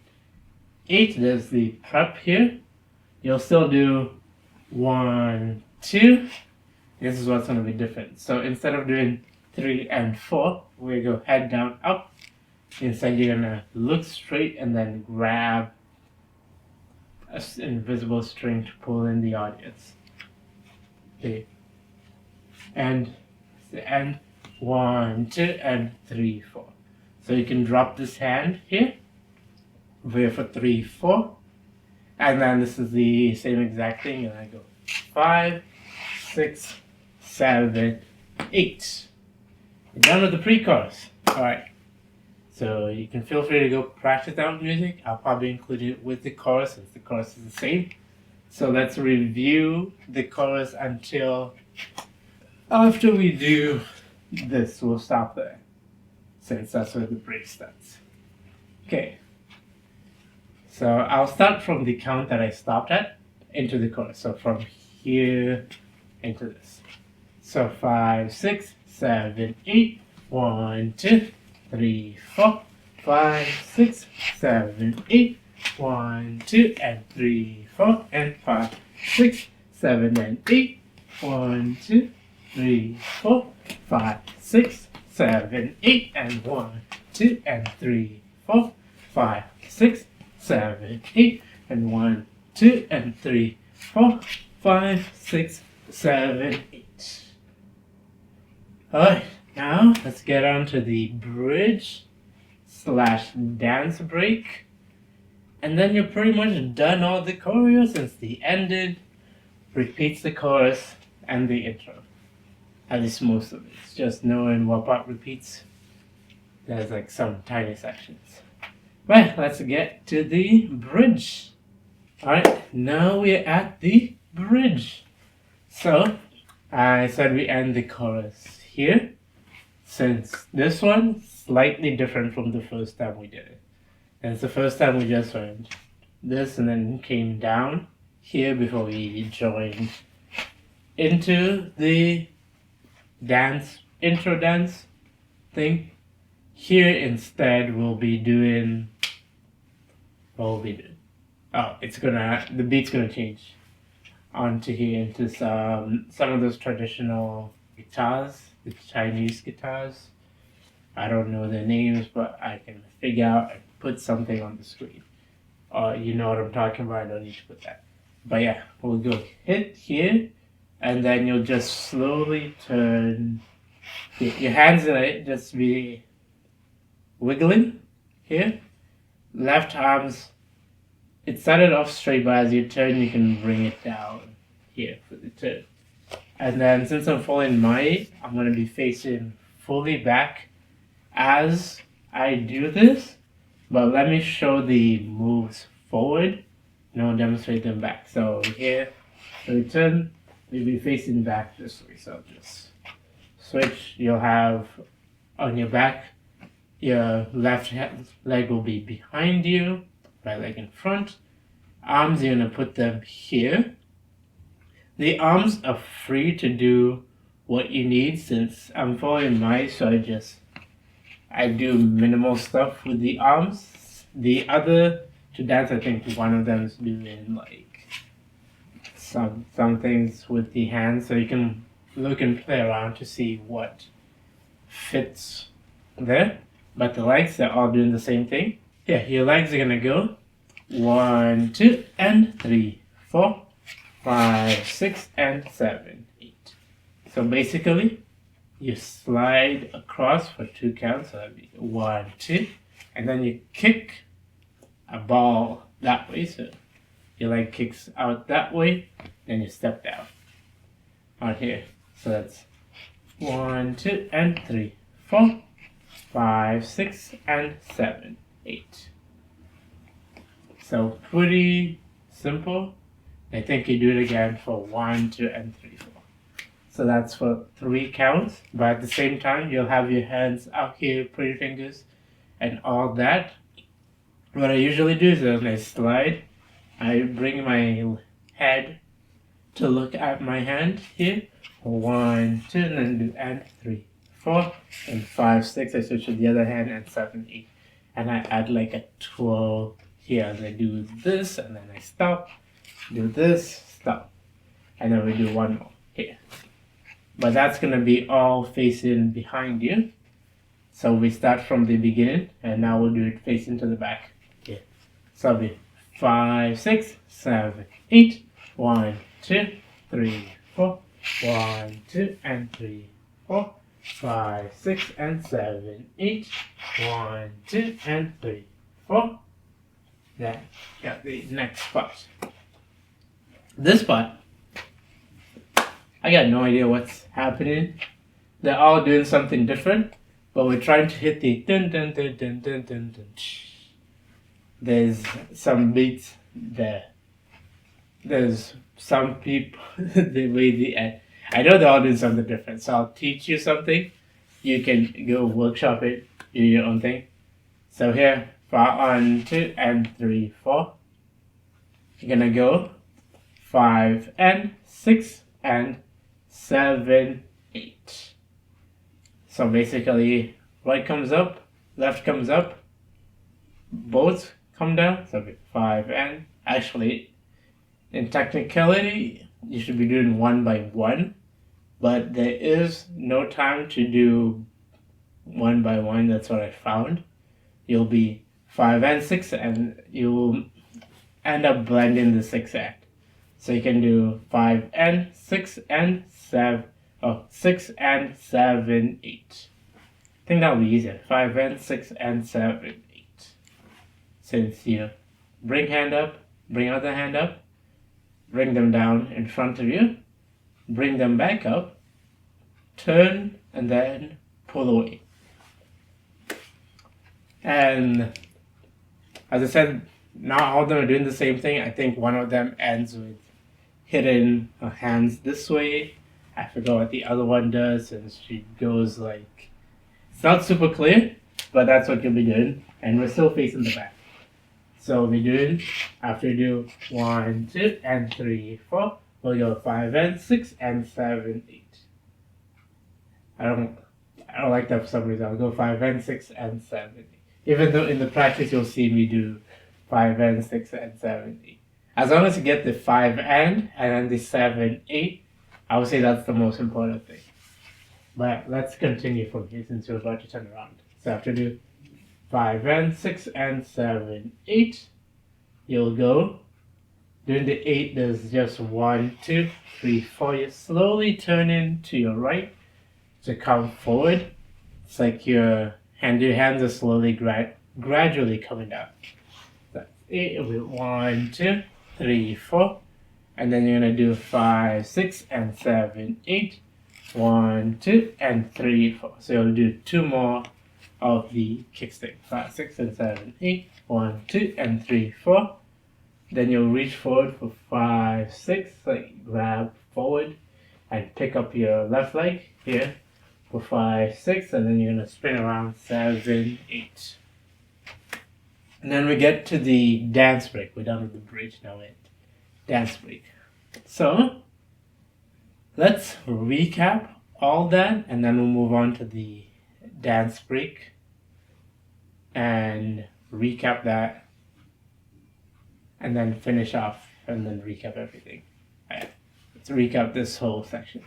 8, there's the prep here. You'll still do 1, 2. This is what's going to be different. So instead of doing 3 and 4, we go head down, up. Instead, you're going to look straight and then grab an invisible string to pull in the audience. Okay. And 1, 2, and 3, 4. So you can drop this hand here, where for 3, 4, And then this is the same exact thing, and I go 5, 6, 7, 8. You're done with the pre-chorus. Alright. So you can feel free to go practice that with music. I'll probably include it with the chorus since the chorus is the same. So let's review the chorus until after we do this. We'll stop there since that's where the break starts. Okay. So I'll start from the count that I stopped at into the chorus. So from here into this. So 5, 6, 7, 8. 1, 2, 3, 4, 5, 6, 7, 8. 1, 2, and 3, 4, and 5, 6, 7, and 8. 1, 2, 3, 4, 5, 6, 7, 8, and 1, 2, and 3, 4, 5, 6, 7, 8, and 1, 2, and 3, 4, 5, 6, 7, 8. Alright, now let's get on to the bridge / dance break. And then you're pretty much done all the choreo since the ended repeats the chorus and the intro. At least most of it. It's just knowing what part repeats. There's like some tiny sections. Well, let's get to the bridge. Alright, now we're at the bridge. So, I said we end the chorus here. Since this one's slightly different from the first time we did it. And it's the first time we just went this and then came down here before we joined into the intro dance thing. Here instead we'll be doing, what will we do? Oh, the beat's gonna change onto here into some of those traditional guitars, the Chinese guitars. I don't know their names, but I can figure out and put something on the screen. You know what I'm talking about, I don't need to put that. But yeah, we'll go hit here, and then you'll just slowly turn. Your hands in it, just be wiggling here. Left arms, it started off straight, but as you turn, you can bring it down here for the turn. And then since I'm following I'm going to be facing fully back as I do this. But let me show the moves forward, and I'll demonstrate them back. So here, so we turn, we'll be facing back this way. So just switch, you'll have on your back, your left leg will be behind you, right leg in front. Arms, you're going to put them here. The arms are free to do what you need since I'm following so I do minimal stuff with the arms. The other two dance, I think one of them is doing like some things with the hands, so you can look and play around to see what fits there. But the legs, they're all doing the same thing. Yeah, your legs are gonna go 1, 2, and 3, 4, 5, 6, and 7, 8. So basically, you slide across for 2 counts. So that'd be 1, 2, and then you kick a ball that way. So your leg kicks out that way, then you step down out here. So that's 1, 2, and 3, 4, 5, 6, and 7, 8. So pretty simple. I think you do it again for 1, 2, and 3, 4. So that's for 3 counts, but at the same time, you'll have your hands out here, pretty fingers, and all that. What I usually do is when I slide, I bring my head to look at my hand here. 1, 2, and then do and 3, 4, and 5, 6. I switch to the other hand, and 7, 8. And I add like a twirl here as I do this, and then I stop, do this, stop. And then we do one more here. But that's going to be all facing behind you. So we start from the beginning, and now we'll do it facing to the back. Here. So it'll be 5, 6, 7, 8. 1, 2, 3, 4. 1, 2, and 3, 4. 5, 6, and 7, 8. 1, 2, and 3, 4. Then got the next part. This part, I got no idea what's happening. They're all doing something different, but we're trying to hit the dun dun dun dun dun dun dun. There's some beats there. There's some people the way the I know they're all doing something different, so I'll teach you something. You can go workshop it, do your own thing. So here, 1, 2, and 3, 4. You're gonna go 5 and 6 and 7, 8. So basically, right comes up, left comes up, both come down. So 5 and actually, in technicality, you should be doing 1 by 1, but there is no time to do 1 by 1. That's what I found. You'll be 5 and 6, and you'll end up blending the 6 and. So you can do 5 and 6 and 7. Oh, 6 and 7, 8. I think that'll be easier. 5 and 6 and 7, 8. Since you bring hand up, bring other hand up, bring them down in front of you, bring them back up, turn, and then pull away. And as I said, not all of them are doing the same thing. I think one of them ends with hitting her hands this way. I forgot what the other one does, and she goes like, it's not super clear, but that's what you'll be doing. And we're still facing the back. So we'll be doing, after you do 1, 2, and 3, 4, we'll go 5 and 6 and 7, 8. I don't like that for some reason. I'll go 5 and 6 and 7, 8. Even though in the practice you'll see me do 5 and 6 and 7, 8. As long as you get the 5 and then the 7, 8, I would say that's the most important thing. But let's continue from here since we're about to turn around. So after do 5 and 6 and 7, 8, you'll go. During the 8, there's just 1, 2, 3, 4. You slowly turn in to your right to come forward. It's like your hands are slowly, gradually coming down. That's 8. It'll be 1, 2, 3, 4. And then you're going to do 5, 6, and 7, 8. 1, 2, and 3, 4. So you'll do 2 more of the kickstick. 5, 6, and 7, 8. 1, 2, and 3, 4. Then you'll reach forward for 5, 6. Like grab forward and pick up your left leg here for 5, 6. And then you're going to spin around 7, 8. And then we get to the dance break. We're done with the bridge now. Dance break. So let's recap all that, and then we'll move on to the dance break and recap that, and then finish off and then recap everything. Alright, let's recap this whole section.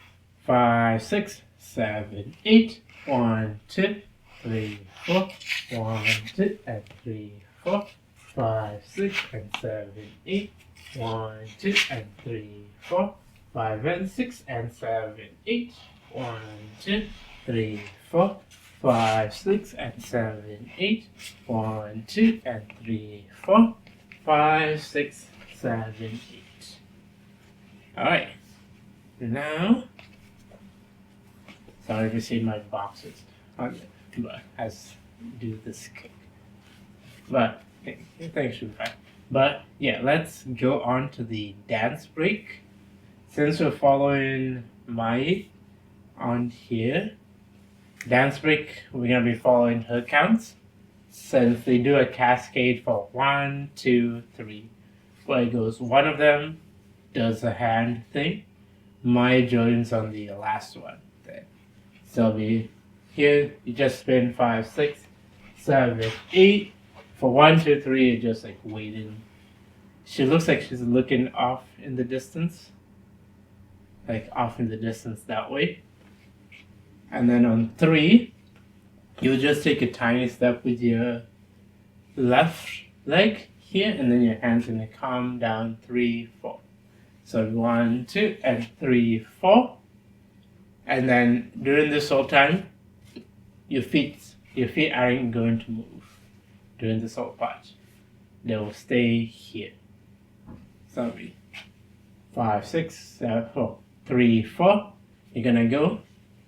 5, 6, 7, 8. 1, 2, 3, 4. 1, 2, and 3, 4. 5, 6, and 7, 8. 1, 2, and 3, 4. 5 and 6 and 7, 8. 1, 2, 3, 4. 5, 6, and 7, 8. 1, 2, and 3, 4. 5, 6, 7, 8. Alright. Now, sorry if you see my boxes on it, but as do this kick. But I think should be fine. But yeah, let's go on to the dance break. Since we're following Mai on here, dance break, we're gonna be following her counts. Since they do a cascade for 1, 2, 3, where it goes, one of them does a hand thing. Mai joins on the last one. There. So we here you just spin 5, 6, 7, 8. For 1, 2, 3, you're just like waiting. She looks like she's looking off in the distance. Like off in the distance that way. And then on 3, you'll just take a tiny step with your left leg here, and then your hands gonna come down 3, 4. So 1, 2, and 3, 4. And then during this whole time, your feet aren't going to move during this whole part. they will stay here. So it'll be 5, 6, 7, 4, 3, 4. You're gonna go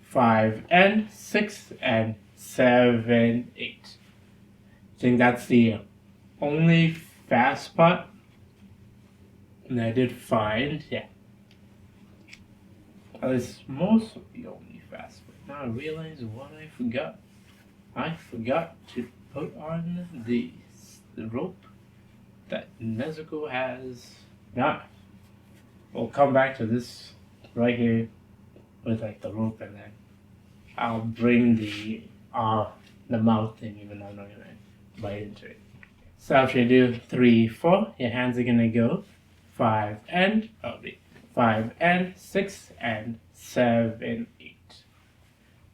5 and 6 and 7, 8. I think that's the only fast part. And I did find, yeah. At least most of the only fast part. Now I realize what I forgot. I forgot to put on the rope that Nezuko has not. We'll come back to this right here with like the rope, and then I'll bring the mouth thing, even though I'm not gonna bite into it. So after you do 3, 4, your hands are gonna go 5 and 6 and 7, 8.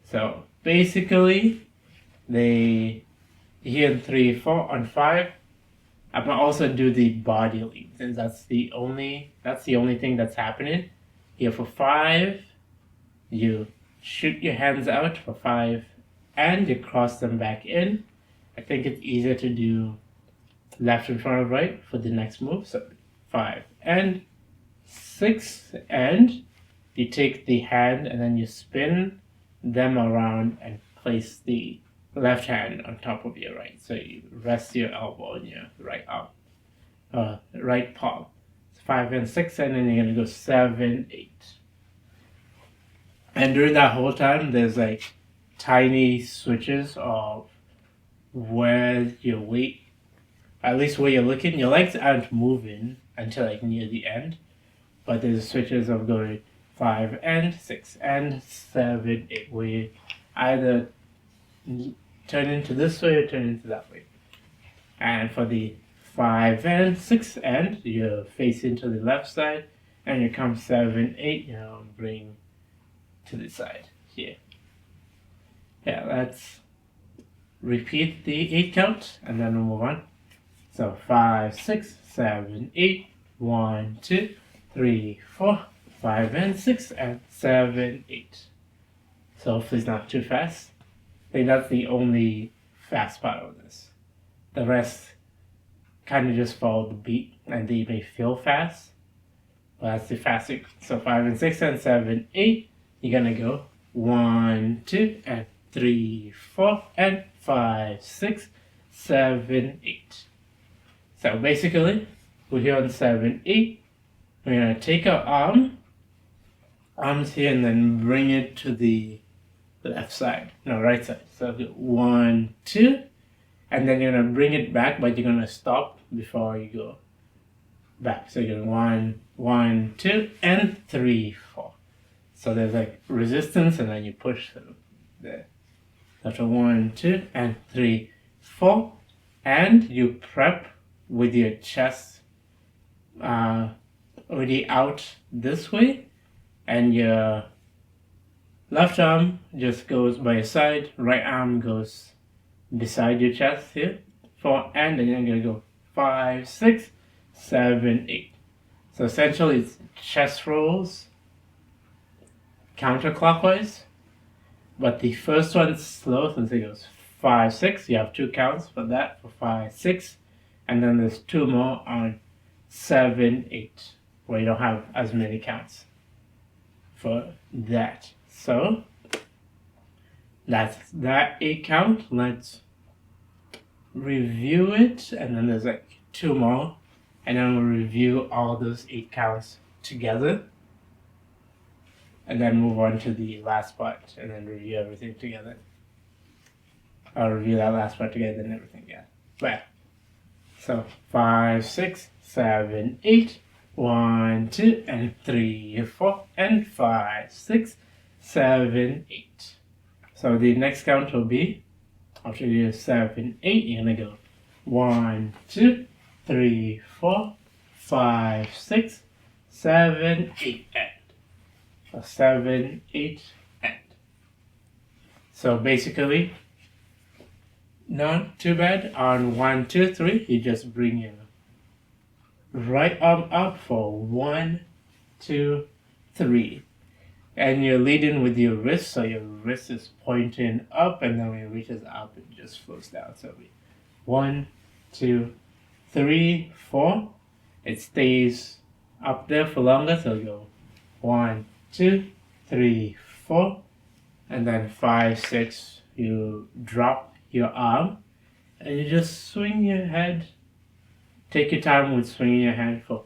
So basically, they here in 3, 4 on 5. I'm gonna also do the body lead, since that's the only thing that's happening. Here for 5, you shoot your hands out for 5 and you cross them back in. I think it's easier to do left in front of right for the next move. So 5 and 6, and you take the hand and then you spin them around and place the left hand on top of your right. So you rest your elbow on your right arm, right palm. 5 and 6, and then you're gonna go 7, 8. And during that whole time, there's like tiny switches of where your weight, at least where you're looking, your legs aren't moving until like near the end, but there's switches of going 5 and 6 and 7, 8, where you either turn into this way or turn into that way. And for the 5 and 6 end, you face into the left side, and you come 7, 8, bring to the side here. Yeah, let's repeat the 8 count, and then we'll move on. So 5, 6, 7, 8, 1, 2, 3, 4, 5 and 6 and 7, 8. So hopefully it's not too fast. I think that's the only fast part of this. The rest kind of just follow the beat, and they may feel fast, but that's the fast. So 5 and 6 and 7, 8. You're gonna go 1, 2 and 3, 4 and 5, 6, 7, 8. So basically, we're here on 7, 8. We're gonna take our arms here, and then bring it to the left side, no, right side. So 1, 2, and then you're gonna bring it back, but you're gonna stop before you go back. So you're going 1, 2, and 3, 4. So there's like resistance, and then you push through there. After 1, 2, and 3, 4, and you prep with your chest already out this way, and your left arm just goes by your side, right arm goes beside your chest here. 4, and then you're gonna go 5, 6, 7, 8. So essentially it's chest rolls counterclockwise, but the first one's slow, since it goes 5, 6. You have 2 counts for that, for 5, 6, and then there's 2 more on 7, 8, where you don't have as many counts for that. So that's that 8 count. Let's review it, and then there's like 2 more, and then we'll review all those 8 counts together, and then move on to the last part, and then review everything together. I'll review that last part together and everything, yeah. But so 5, 6, 7, 8, 1, 2, and 3, 4, and 5, 6, 7, 8. So the next count will be, after you do 7, 8, you're gonna go 1, 2, 3, 4, 5, 6, 7, 8, end. So 7, 8, end. So basically, not too bad. On 1, 2, 3, you just bring your right arm up for 1, 2, 3. And you're leading with your wrist, so your wrist is pointing up, and then when it reaches up, it just flows down. So 1, 2, 3, 4. It stays up there for longer, so you go 1, 2, 3, 4, and then 5, 6. You drop your arm, and you just swing your head. Take your time with swinging your head for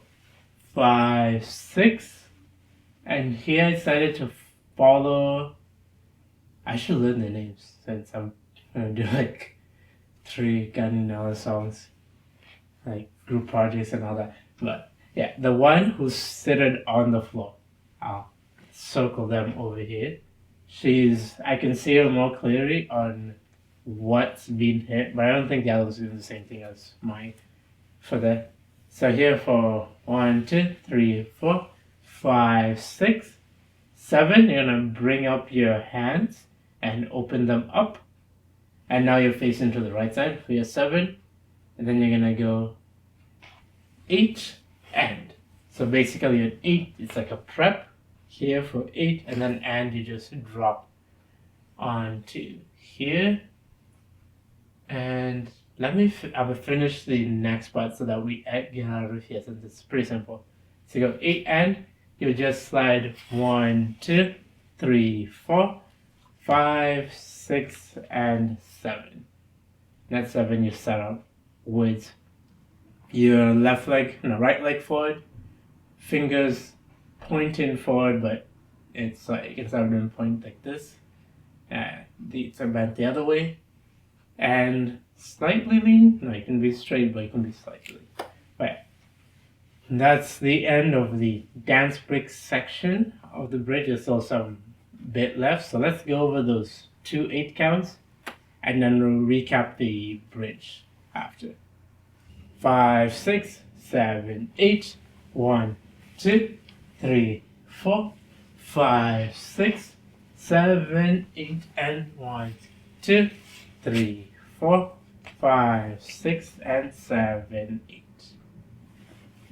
5, 6. And here I decided to follow. I should learn the names since I'm gonna do like 3 Garnidelia songs, like group projects and all that. But yeah, the one who's seated on the floor, I'll circle them over here. I can see her more clearly on what's being hit, but I don't think the others doing the same thing as mine for that. So here for 1, 2, 3, 4, 5, 6, 7, you're gonna bring up your hands and open them up. And now you're facing to the right side for your 7. And then you're gonna go 8 and. So basically an 8, it's like a prep here for 8, and then and you just drop onto here. And I will finish the next part so that we get out of here, since it's pretty simple. So you go 8 and, you just slide 1, 2, 3, 4, 5, 6, and 7. That's 7 you start out with your left leg and the right leg forward, fingers pointing forward, but it's like instead of doing point like this, it's bent the other way, and slightly lean. No, it can be straight, but it can be slightly. But that's the end of the dance break section of the bridge. There's still some bit left, so let's go over those 2 8 counts, and then we'll recap the bridge after. 5, 6, 7, 8. 1, 2, 3, 4, 5, 6, 7, 8, and 1, 2, 3, 4, 5, 6, and 7, 8.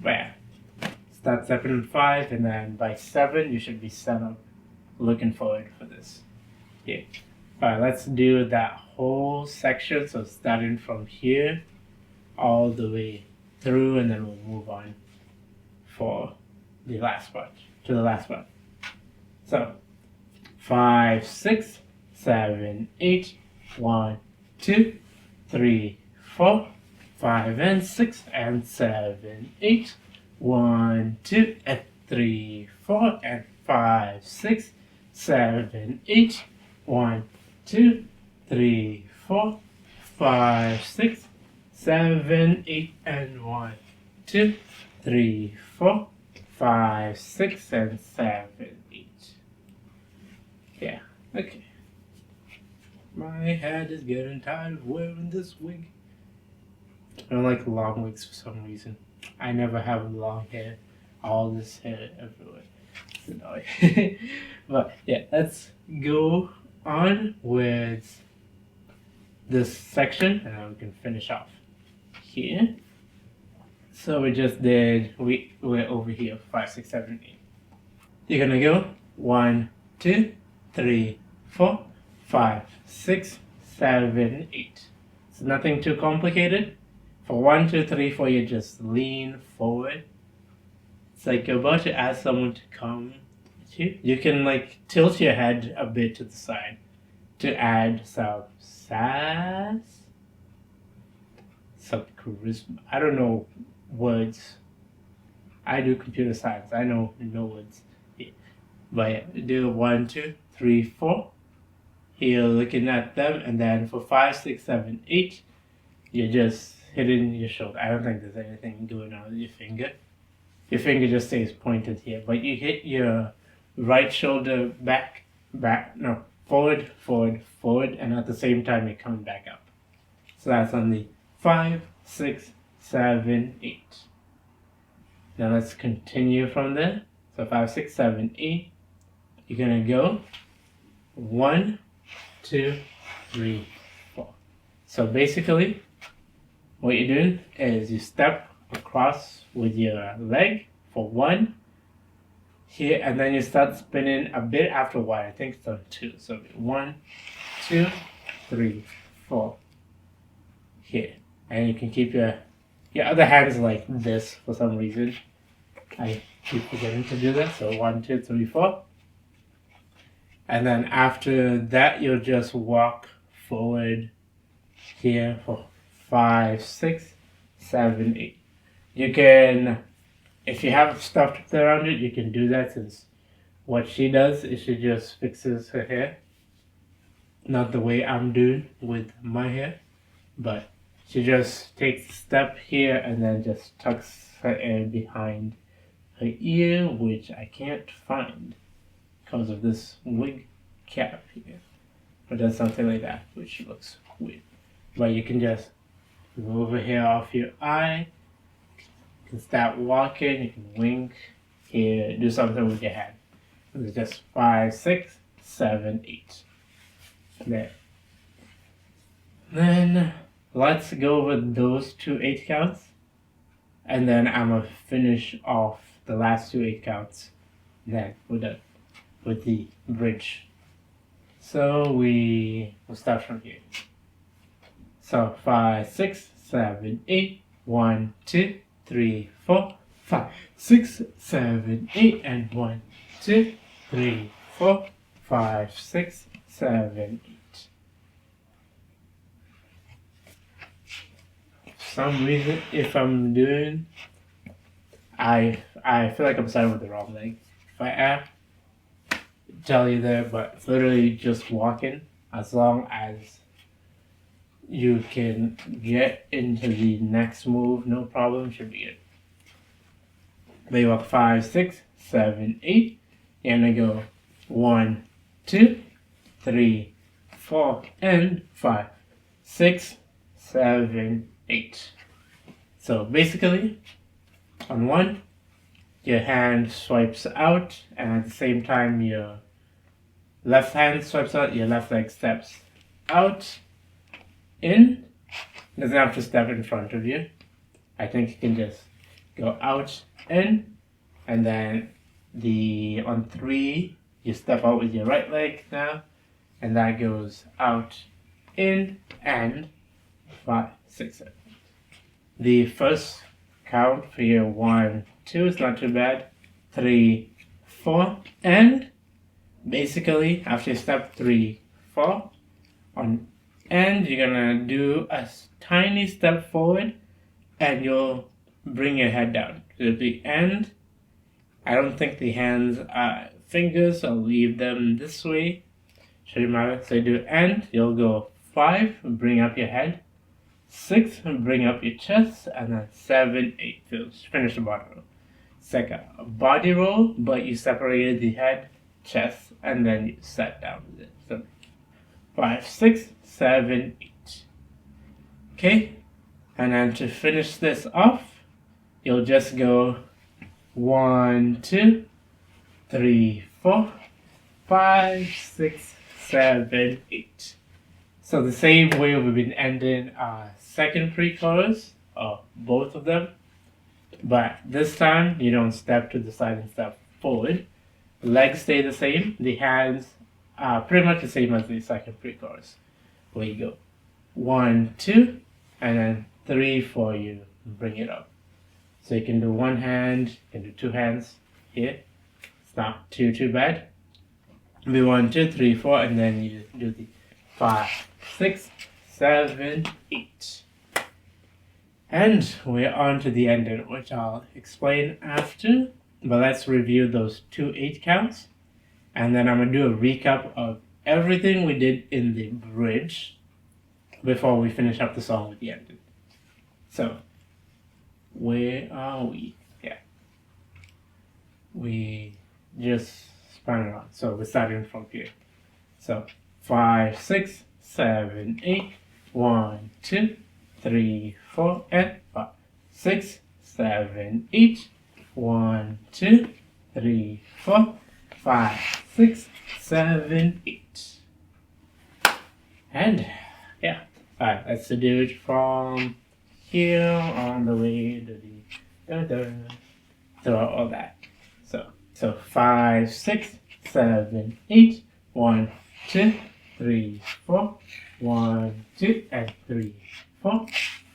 Well, start 7 and 5, and then by 7 you should be set up. Looking forward for this. Yeah. Alright, let's do that whole section. So starting from here all the way through, and then we'll move on for the last part, to the last part. So 5, 6, 7, 8, 1, 2, 3, 4, 5, and 6, and 7, 8, 1, 2, and 3, 4, and 5, 6, 7, 8, 1, 2, 3, 4, 5, 6, 7, 8, and 1, 2, 3, 4, 5, 6, and 7, 8. Yeah, okay. My head is getting tired of wearing this wig. I don't like long wigs for some reason. I never have long hair. All this hair everywhere. It's annoying. But yeah, let's go on with this section, and then we can finish off here. So we just did, we're over here, 5, 6, 7, 8. You're gonna go 1, 2, 3, 4, 5, 6, 7, 8. It's nothing too complicated. For 1, 2, 3, 4, you just lean forward. It's like you're about to ask someone to come with you. You can like tilt your head a bit to the side to add some sass, some charisma. I don't know words. I do computer science. I know no words. Yeah. But yeah, do 1, 2, 3, 4. You're looking at them, and then for 5, 6, 7, 8, you're just hitting your shoulder. I don't think there's anything going on with your finger. Your finger just stays pointed here, but you hit your right shoulder forward, forward, forward, and at the same time you're coming back up. So that's on the 5, 6, 7, 8. Now let's continue from there. So 5, 6, 7, 8. You're gonna go 1, 2, 3, 4. So basically, what you're doing is you step across with your leg for 1 here, and then you start spinning a bit after 1. I think it's on 2. So 1, 2, 3, 4 here, and you can keep your your other hand's like this for some reason. I keep forgetting to do that. So 1, 2, 3, 4. And then after that, you'll just walk forward here for 5, 6, 7, 8. You can, if you have stuff around it, you can do that, since what she does is she just fixes her hair. Not the way I'm doing with my hair, but she just takes a step here and then just tucks her hair behind her ear, which I can't find because of this wig cap here. But does something like that, which looks weird. But you can just move her hair off your eye. You can start walking. You can wink. Here, do something with your hand. It's just 5, 6, 7, 8. There. Then let's go over those 2 8 counts, and then I'm gonna finish off the last 2 8 counts. Then we're done with the bridge. So we'll start from here. So 5, 6, 7, 8. 1, 2, 3, 4, 5, 6, 7, 8, and 1, 2, 3, 4, 5, 6, 7, 8. For some reason, if I'm doing, I feel like I'm starting with the wrong leg. If I am, tell you there, but it's literally just walking. As long as you can get into the next move, no problem, should be good. But you walk 5, 6, 7, 8. You're gonna go 1, 2, 3, 4, and 5, 6, 7, 8. So basically, on 1, your hand swipes out, and at the same time, your left hand swipes out, your left leg steps out, in. Doesn't have to step in front of you. I think you can just go out, in, and then on 3, you step out with your right leg now, and that goes out, in, and 5, 6, 7. The first count for your 1, 2 is not too bad. 3, 4, and basically after step 3, 4, on end you're gonna do a tiny step forward, and you'll bring your head down. So at the end, I don't think the hands are fingers, so I'll leave them this way. Shouldn't matter. So you do end, you'll go 5, bring up your head. 6, bring up your chest, and then 7, 8, so finish the body roll. It's like a body roll, but you separated the head, chest, and then you sat down with it. So 5, 6, 7, 8. Okay, and then to finish this off, you'll just go 1, 2, 3, 4, 5, 6, 7, 8. So the same way we've been ending our second pre-chorus, or both of them, but this time you don't step to the side and step forward. The legs stay the same. The hands are pretty much the same as the second pre-chorus. Where you go 1, 2, and then 3, 4, you bring it up. So you can do one hand, you can do 2 hands here. It's not too bad. Be 1, 2, 3, 4, and then you do the 5, 6, 7, 8. And we're on to the ending, which I'll explain after. But let's review those 2 8 counts. And then I'm going to do a recap of everything we did in the bridge before we finish up the song with the ending. So, where are we? Yeah. We just spun around. So we're starting from here. So 5, 6, 7, 8. 1, 2, 3, 4, and 5, 6, 7, 8. 1, 2, 3, 4, 5, 6, 7, 8. And yeah. Alright, let's do it from here on the way to the throughout all that. So 5, 6, 7, 8. 1, 2, 3, 4. 1, 2, and 3, 4,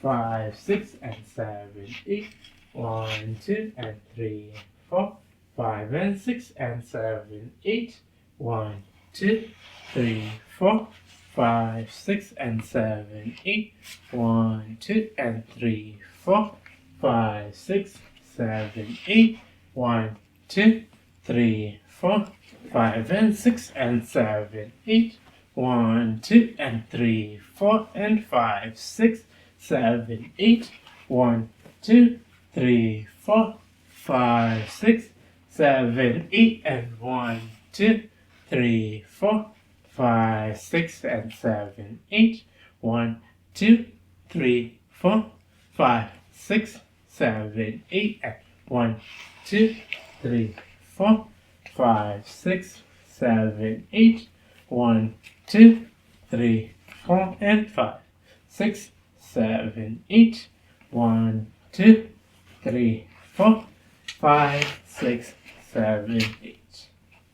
5, 6, and 7, 8. 1, 2, and 3, 4, 5, and 6, and 7, 8. 1, 2, 3, 4, 5, 6, and 7, 8. 1, 2, and 3, 4, 5, 6, 7, 8. 1, 2, 3, 4, 5, and 6, and 7, 8. 1, 2, and 3, 4, and 5, 6, 7, 8. 1, 2, 3, 4, 5, 6, 7, 8, and 1, 2, 3, 4, 5, 6, and 7, 8. 1, 2, 3, 4, 5, 6, 7, 8, and 1, 2, 3, 4, 5, 6, 7, 8. 1, 2, 3, 4, and 5, 6, 7, 8. 1, 2, 3, 4, 5, 6, 7, 8.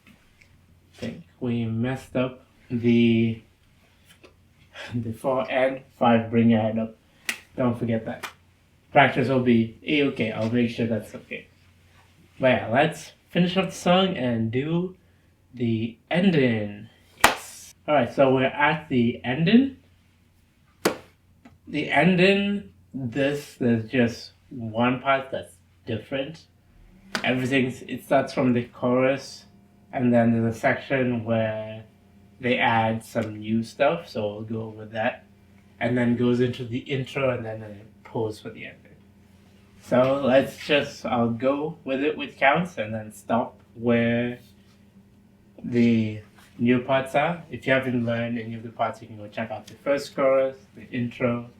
I think we messed up the 4 and 5. Bring your head up. Don't forget that. Practice will be okay. I'll make sure that's okay. But yeah, let's finish up the song and do the ending. Yes. Alright, so we're at the ending. The ending, there's just one part that's different. It starts from the chorus, and then there's a section where they add some new stuff, so we'll go over that. And then goes into the intro, and then a pause for the ending. So I'll go with it with counts, and then stop where the new parts are. If you haven't learned any of the parts, you can go check out the first chorus, the intro,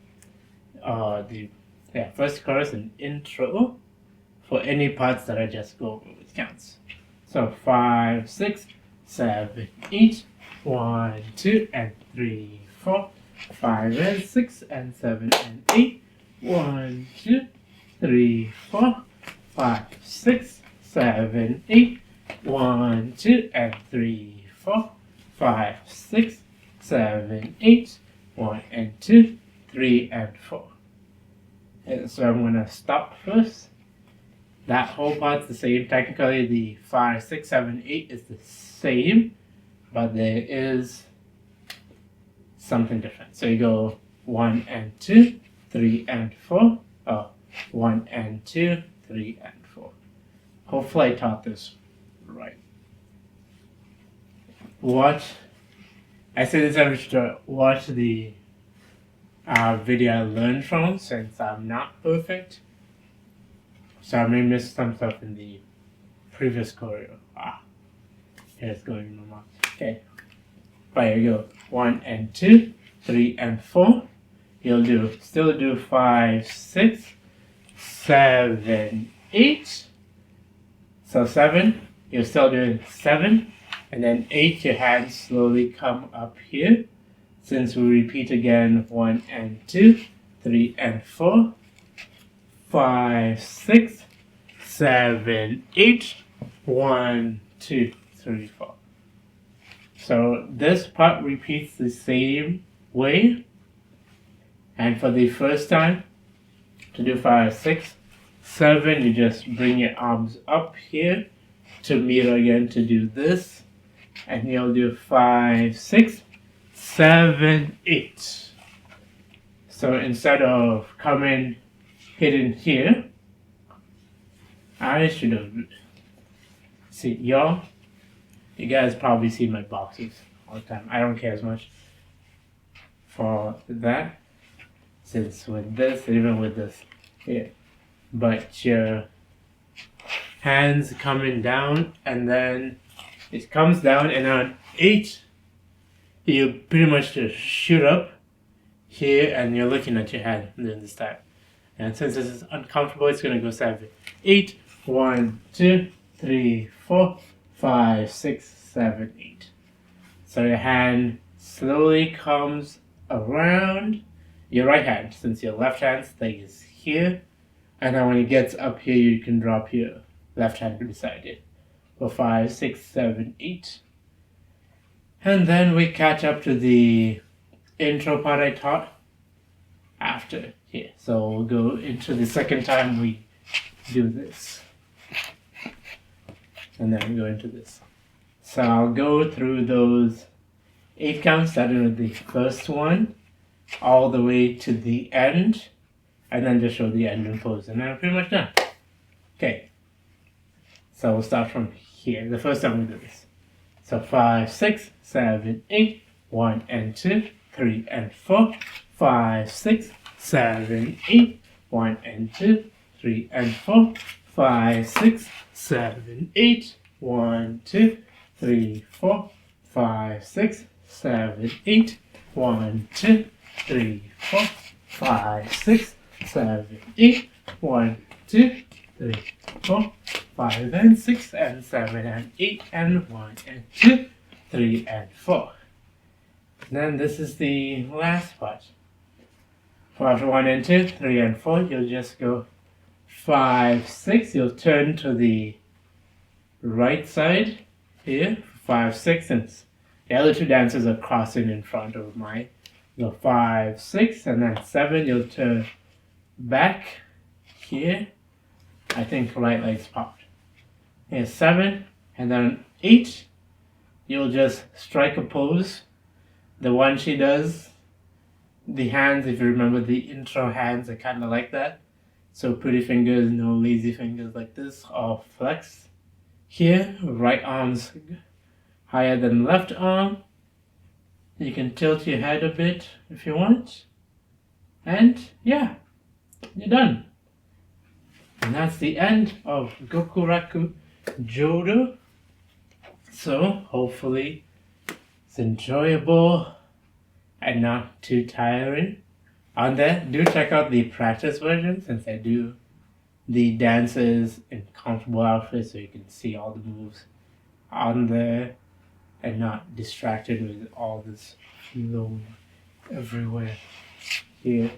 first chorus and intro for any parts that I just go over with counts. So 5, 6, 7, 8. 1, 2, and 3, 4, 5, and 6, and 7, and 8. 1, 2, 3, 4, 5, 6, 7, 8. 1, 2, and 3, 4, 5, 6, 7, 8. 1 and 2, 3, and 4. And so I'm gonna stop first. That whole part's the same. Technically, the 5, 6, 7, 8 is the same, but there is something different. So you go 1 and 2, 3 and 4. 1 and 2, 3 and 4. Hopefully I taught this right. I say this every tutorial. Watch the video I learned from, since I'm not perfect. So I may miss some stuff in the previous choreo. Here it's going normal. Okay. But here you go. 1 and 2, 3 and 4. You'll still do 5, 6, 7, 8. So 7, you're still doing 7. And then 8, your hands slowly come up here. Since we repeat again 1 and 2, 3 and 4. 5, 6, 7, 8. 1, 2, 3, 4. So this part repeats the same way. And for the first time, to do 5, 6, 7, you just bring your arms up here to meet again to do this. And you'll do 5, 6, 7, 8. So instead of coming hidden here, I should have see you guys probably see my boxes all the time. I don't care as much for that, since with this, even with this here, but your hands coming down, and then it comes down, and on 8 you pretty much just shoot up here, and you're looking at your hand doing this time. And since this is uncomfortable, it's gonna go 7, 8. 1, 2, 3, 4, 5, 6, 7, 8. So your hand slowly comes around your right hand, since your left hand stays here. And then when it gets up here, you can drop your left hand beside it. For 5, 6, 7, 8. And then we catch up to the intro part I taught. after here. So we'll go into the second time we do this. And then we go into this. So I'll go through those 8 counts, starting with the first one, all the way to the end, and then just show the ending pose, and then I'm pretty much done. Okay. So we'll start from here. The first time we do this. So 5, 6, 7, 8, 1 and 2, 3 and 4, 5, 6, 7, 8, 1 and 2, 3 and 4, 5, 6, 7, 8, 1, 2, 3, 4, 5, 6, 7, 8, 1, 2, 3, 4, 5, 6, 7, 8, 1, 2, 3, 4, 5 and 6 and 7 and 8 and 1 and 2, 3 and 4. Then this is the last part. For after 1 and 2, 3 and 4, you'll just go 5, 6. You'll turn to the right side here. 5, 6, and the other 2 dancers are crossing in front of mine. So 5, 6, and then 7. You'll turn back here. I think right leg's popped. Here's 7, and then 8. You'll just strike a pose. The one she does, the hands, if you remember the intro hands, are kind of like that. So pretty fingers, no lazy fingers like this, or flex. Here, right arm's higher than left arm. You can tilt your head a bit if you want. And yeah, you're done. And that's the end of Gokuraku Jodo. So hopefully it's enjoyable and not too tiring. On there, do check out the practice version, since I do the dances in comfortable outfits so you can see all the moves on there and not distracted with all this flow everywhere here.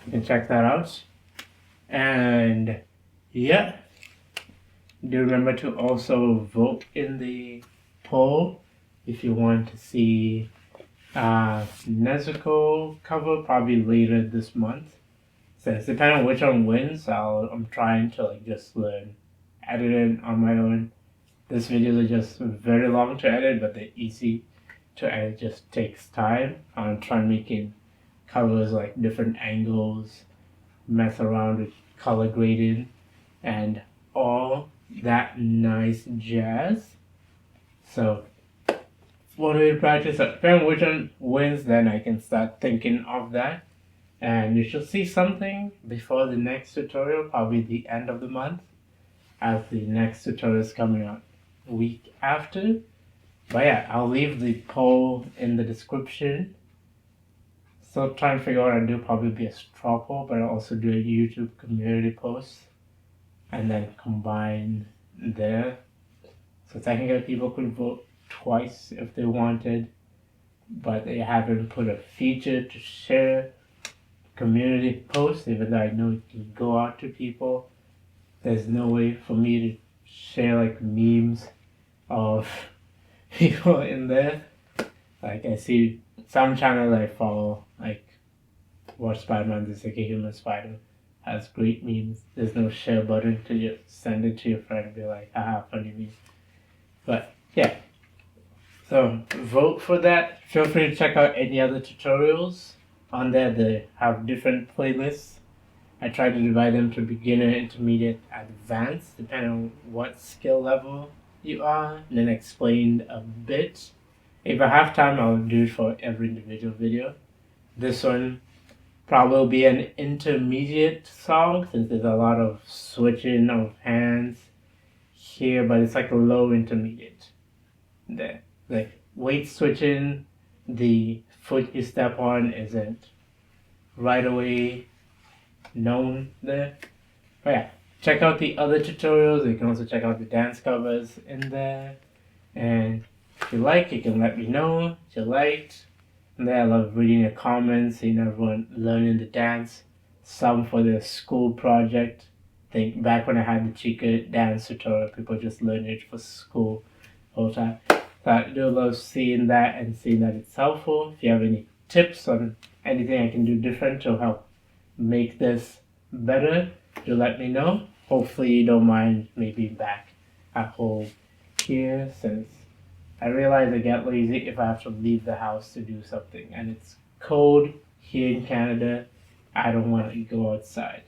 You can check that out. And yeah, do remember to also vote in the poll if you want to see Nezuko cover probably later this month. So it's depending on which one wins. I'm trying to just learn editing on my own. These videos are just very long to edit, but they're easy to edit. It just takes time. I'm trying making covers like different angles, mess around with color grading, and all that nice jazz. So one way to practice, depending on which one wins, then I can start thinking of that. And you should see something before the next tutorial, probably the end of the month, as the next tutorial is coming out a week after. But yeah, I'll leave the poll in the description. Still trying to figure out what I do, probably be a straw poll, but I'll also do a YouTube community post and then combine there. So technically people could vote twice if they wanted, but they haven't put a feature to share community posts, even though I know it can go out to people. There's no way for me to share like memes of people in there. Like I see some channels I follow, like Watch Spider-Man, the Sick Human Spider, has great memes. There's no share button to just send it to your friend and be like, haha, funny meme. But yeah, so vote for that. Feel free to check out any other tutorials on there. They have different playlists. I try to divide them to beginner, intermediate, advanced, depending on what skill level you are, and then explained a bit. If I have time, I'll do it for every individual video. This one probably will be an intermediate song, since there's a lot of switching of hands here, but it's like a low intermediate. There, like weight switching, the foot you step on isn't right away known there. But yeah, check out the other tutorials. You can also check out the dance covers in there. And if you like, you can let me know if you liked. And there, I love reading your comments, seeing everyone learning the dance. Some for their school project. I think back when I had the Chica dance tutorial, people just learned it for school all the time. So I do love seeing that and seeing that it's helpful. If you have any tips on anything I can do different to help make this better, do let me know. Hopefully you don't mind me being back at home here, since I realize I get lazy if I have to leave the house to do something and it's cold here in Canada. I don't want to go outside.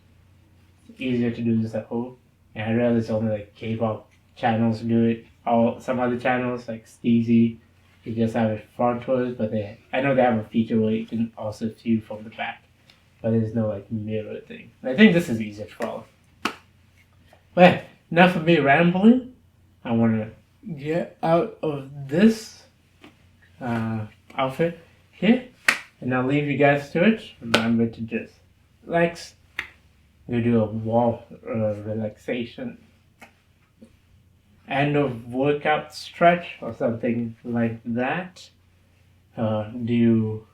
It's easier to do this at home. And I realize only like K-pop channels do it. Some other channels like Steezy, you just have it frontwards, but I know they have a feature where you can also view from the back, but there's no like mirror thing. And I think this is easier to follow. But enough of me rambling. I want to get out of this outfit here, and I'll leave you guys to it. Remember to just relax. I'm gonna do a wall relaxation end of workout stretch or something like that. Do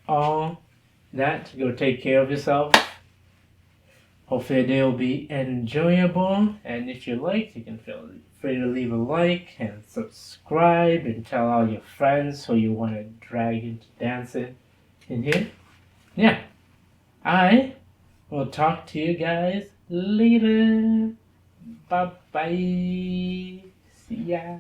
all that. Go take care of yourself. Hopefully the day will be enjoyable, and if you like, you can feel free to leave a like and subscribe and tell all your friends who you want to drag into dancing in here. Yeah, I will talk to you guys later. Bye bye. See ya.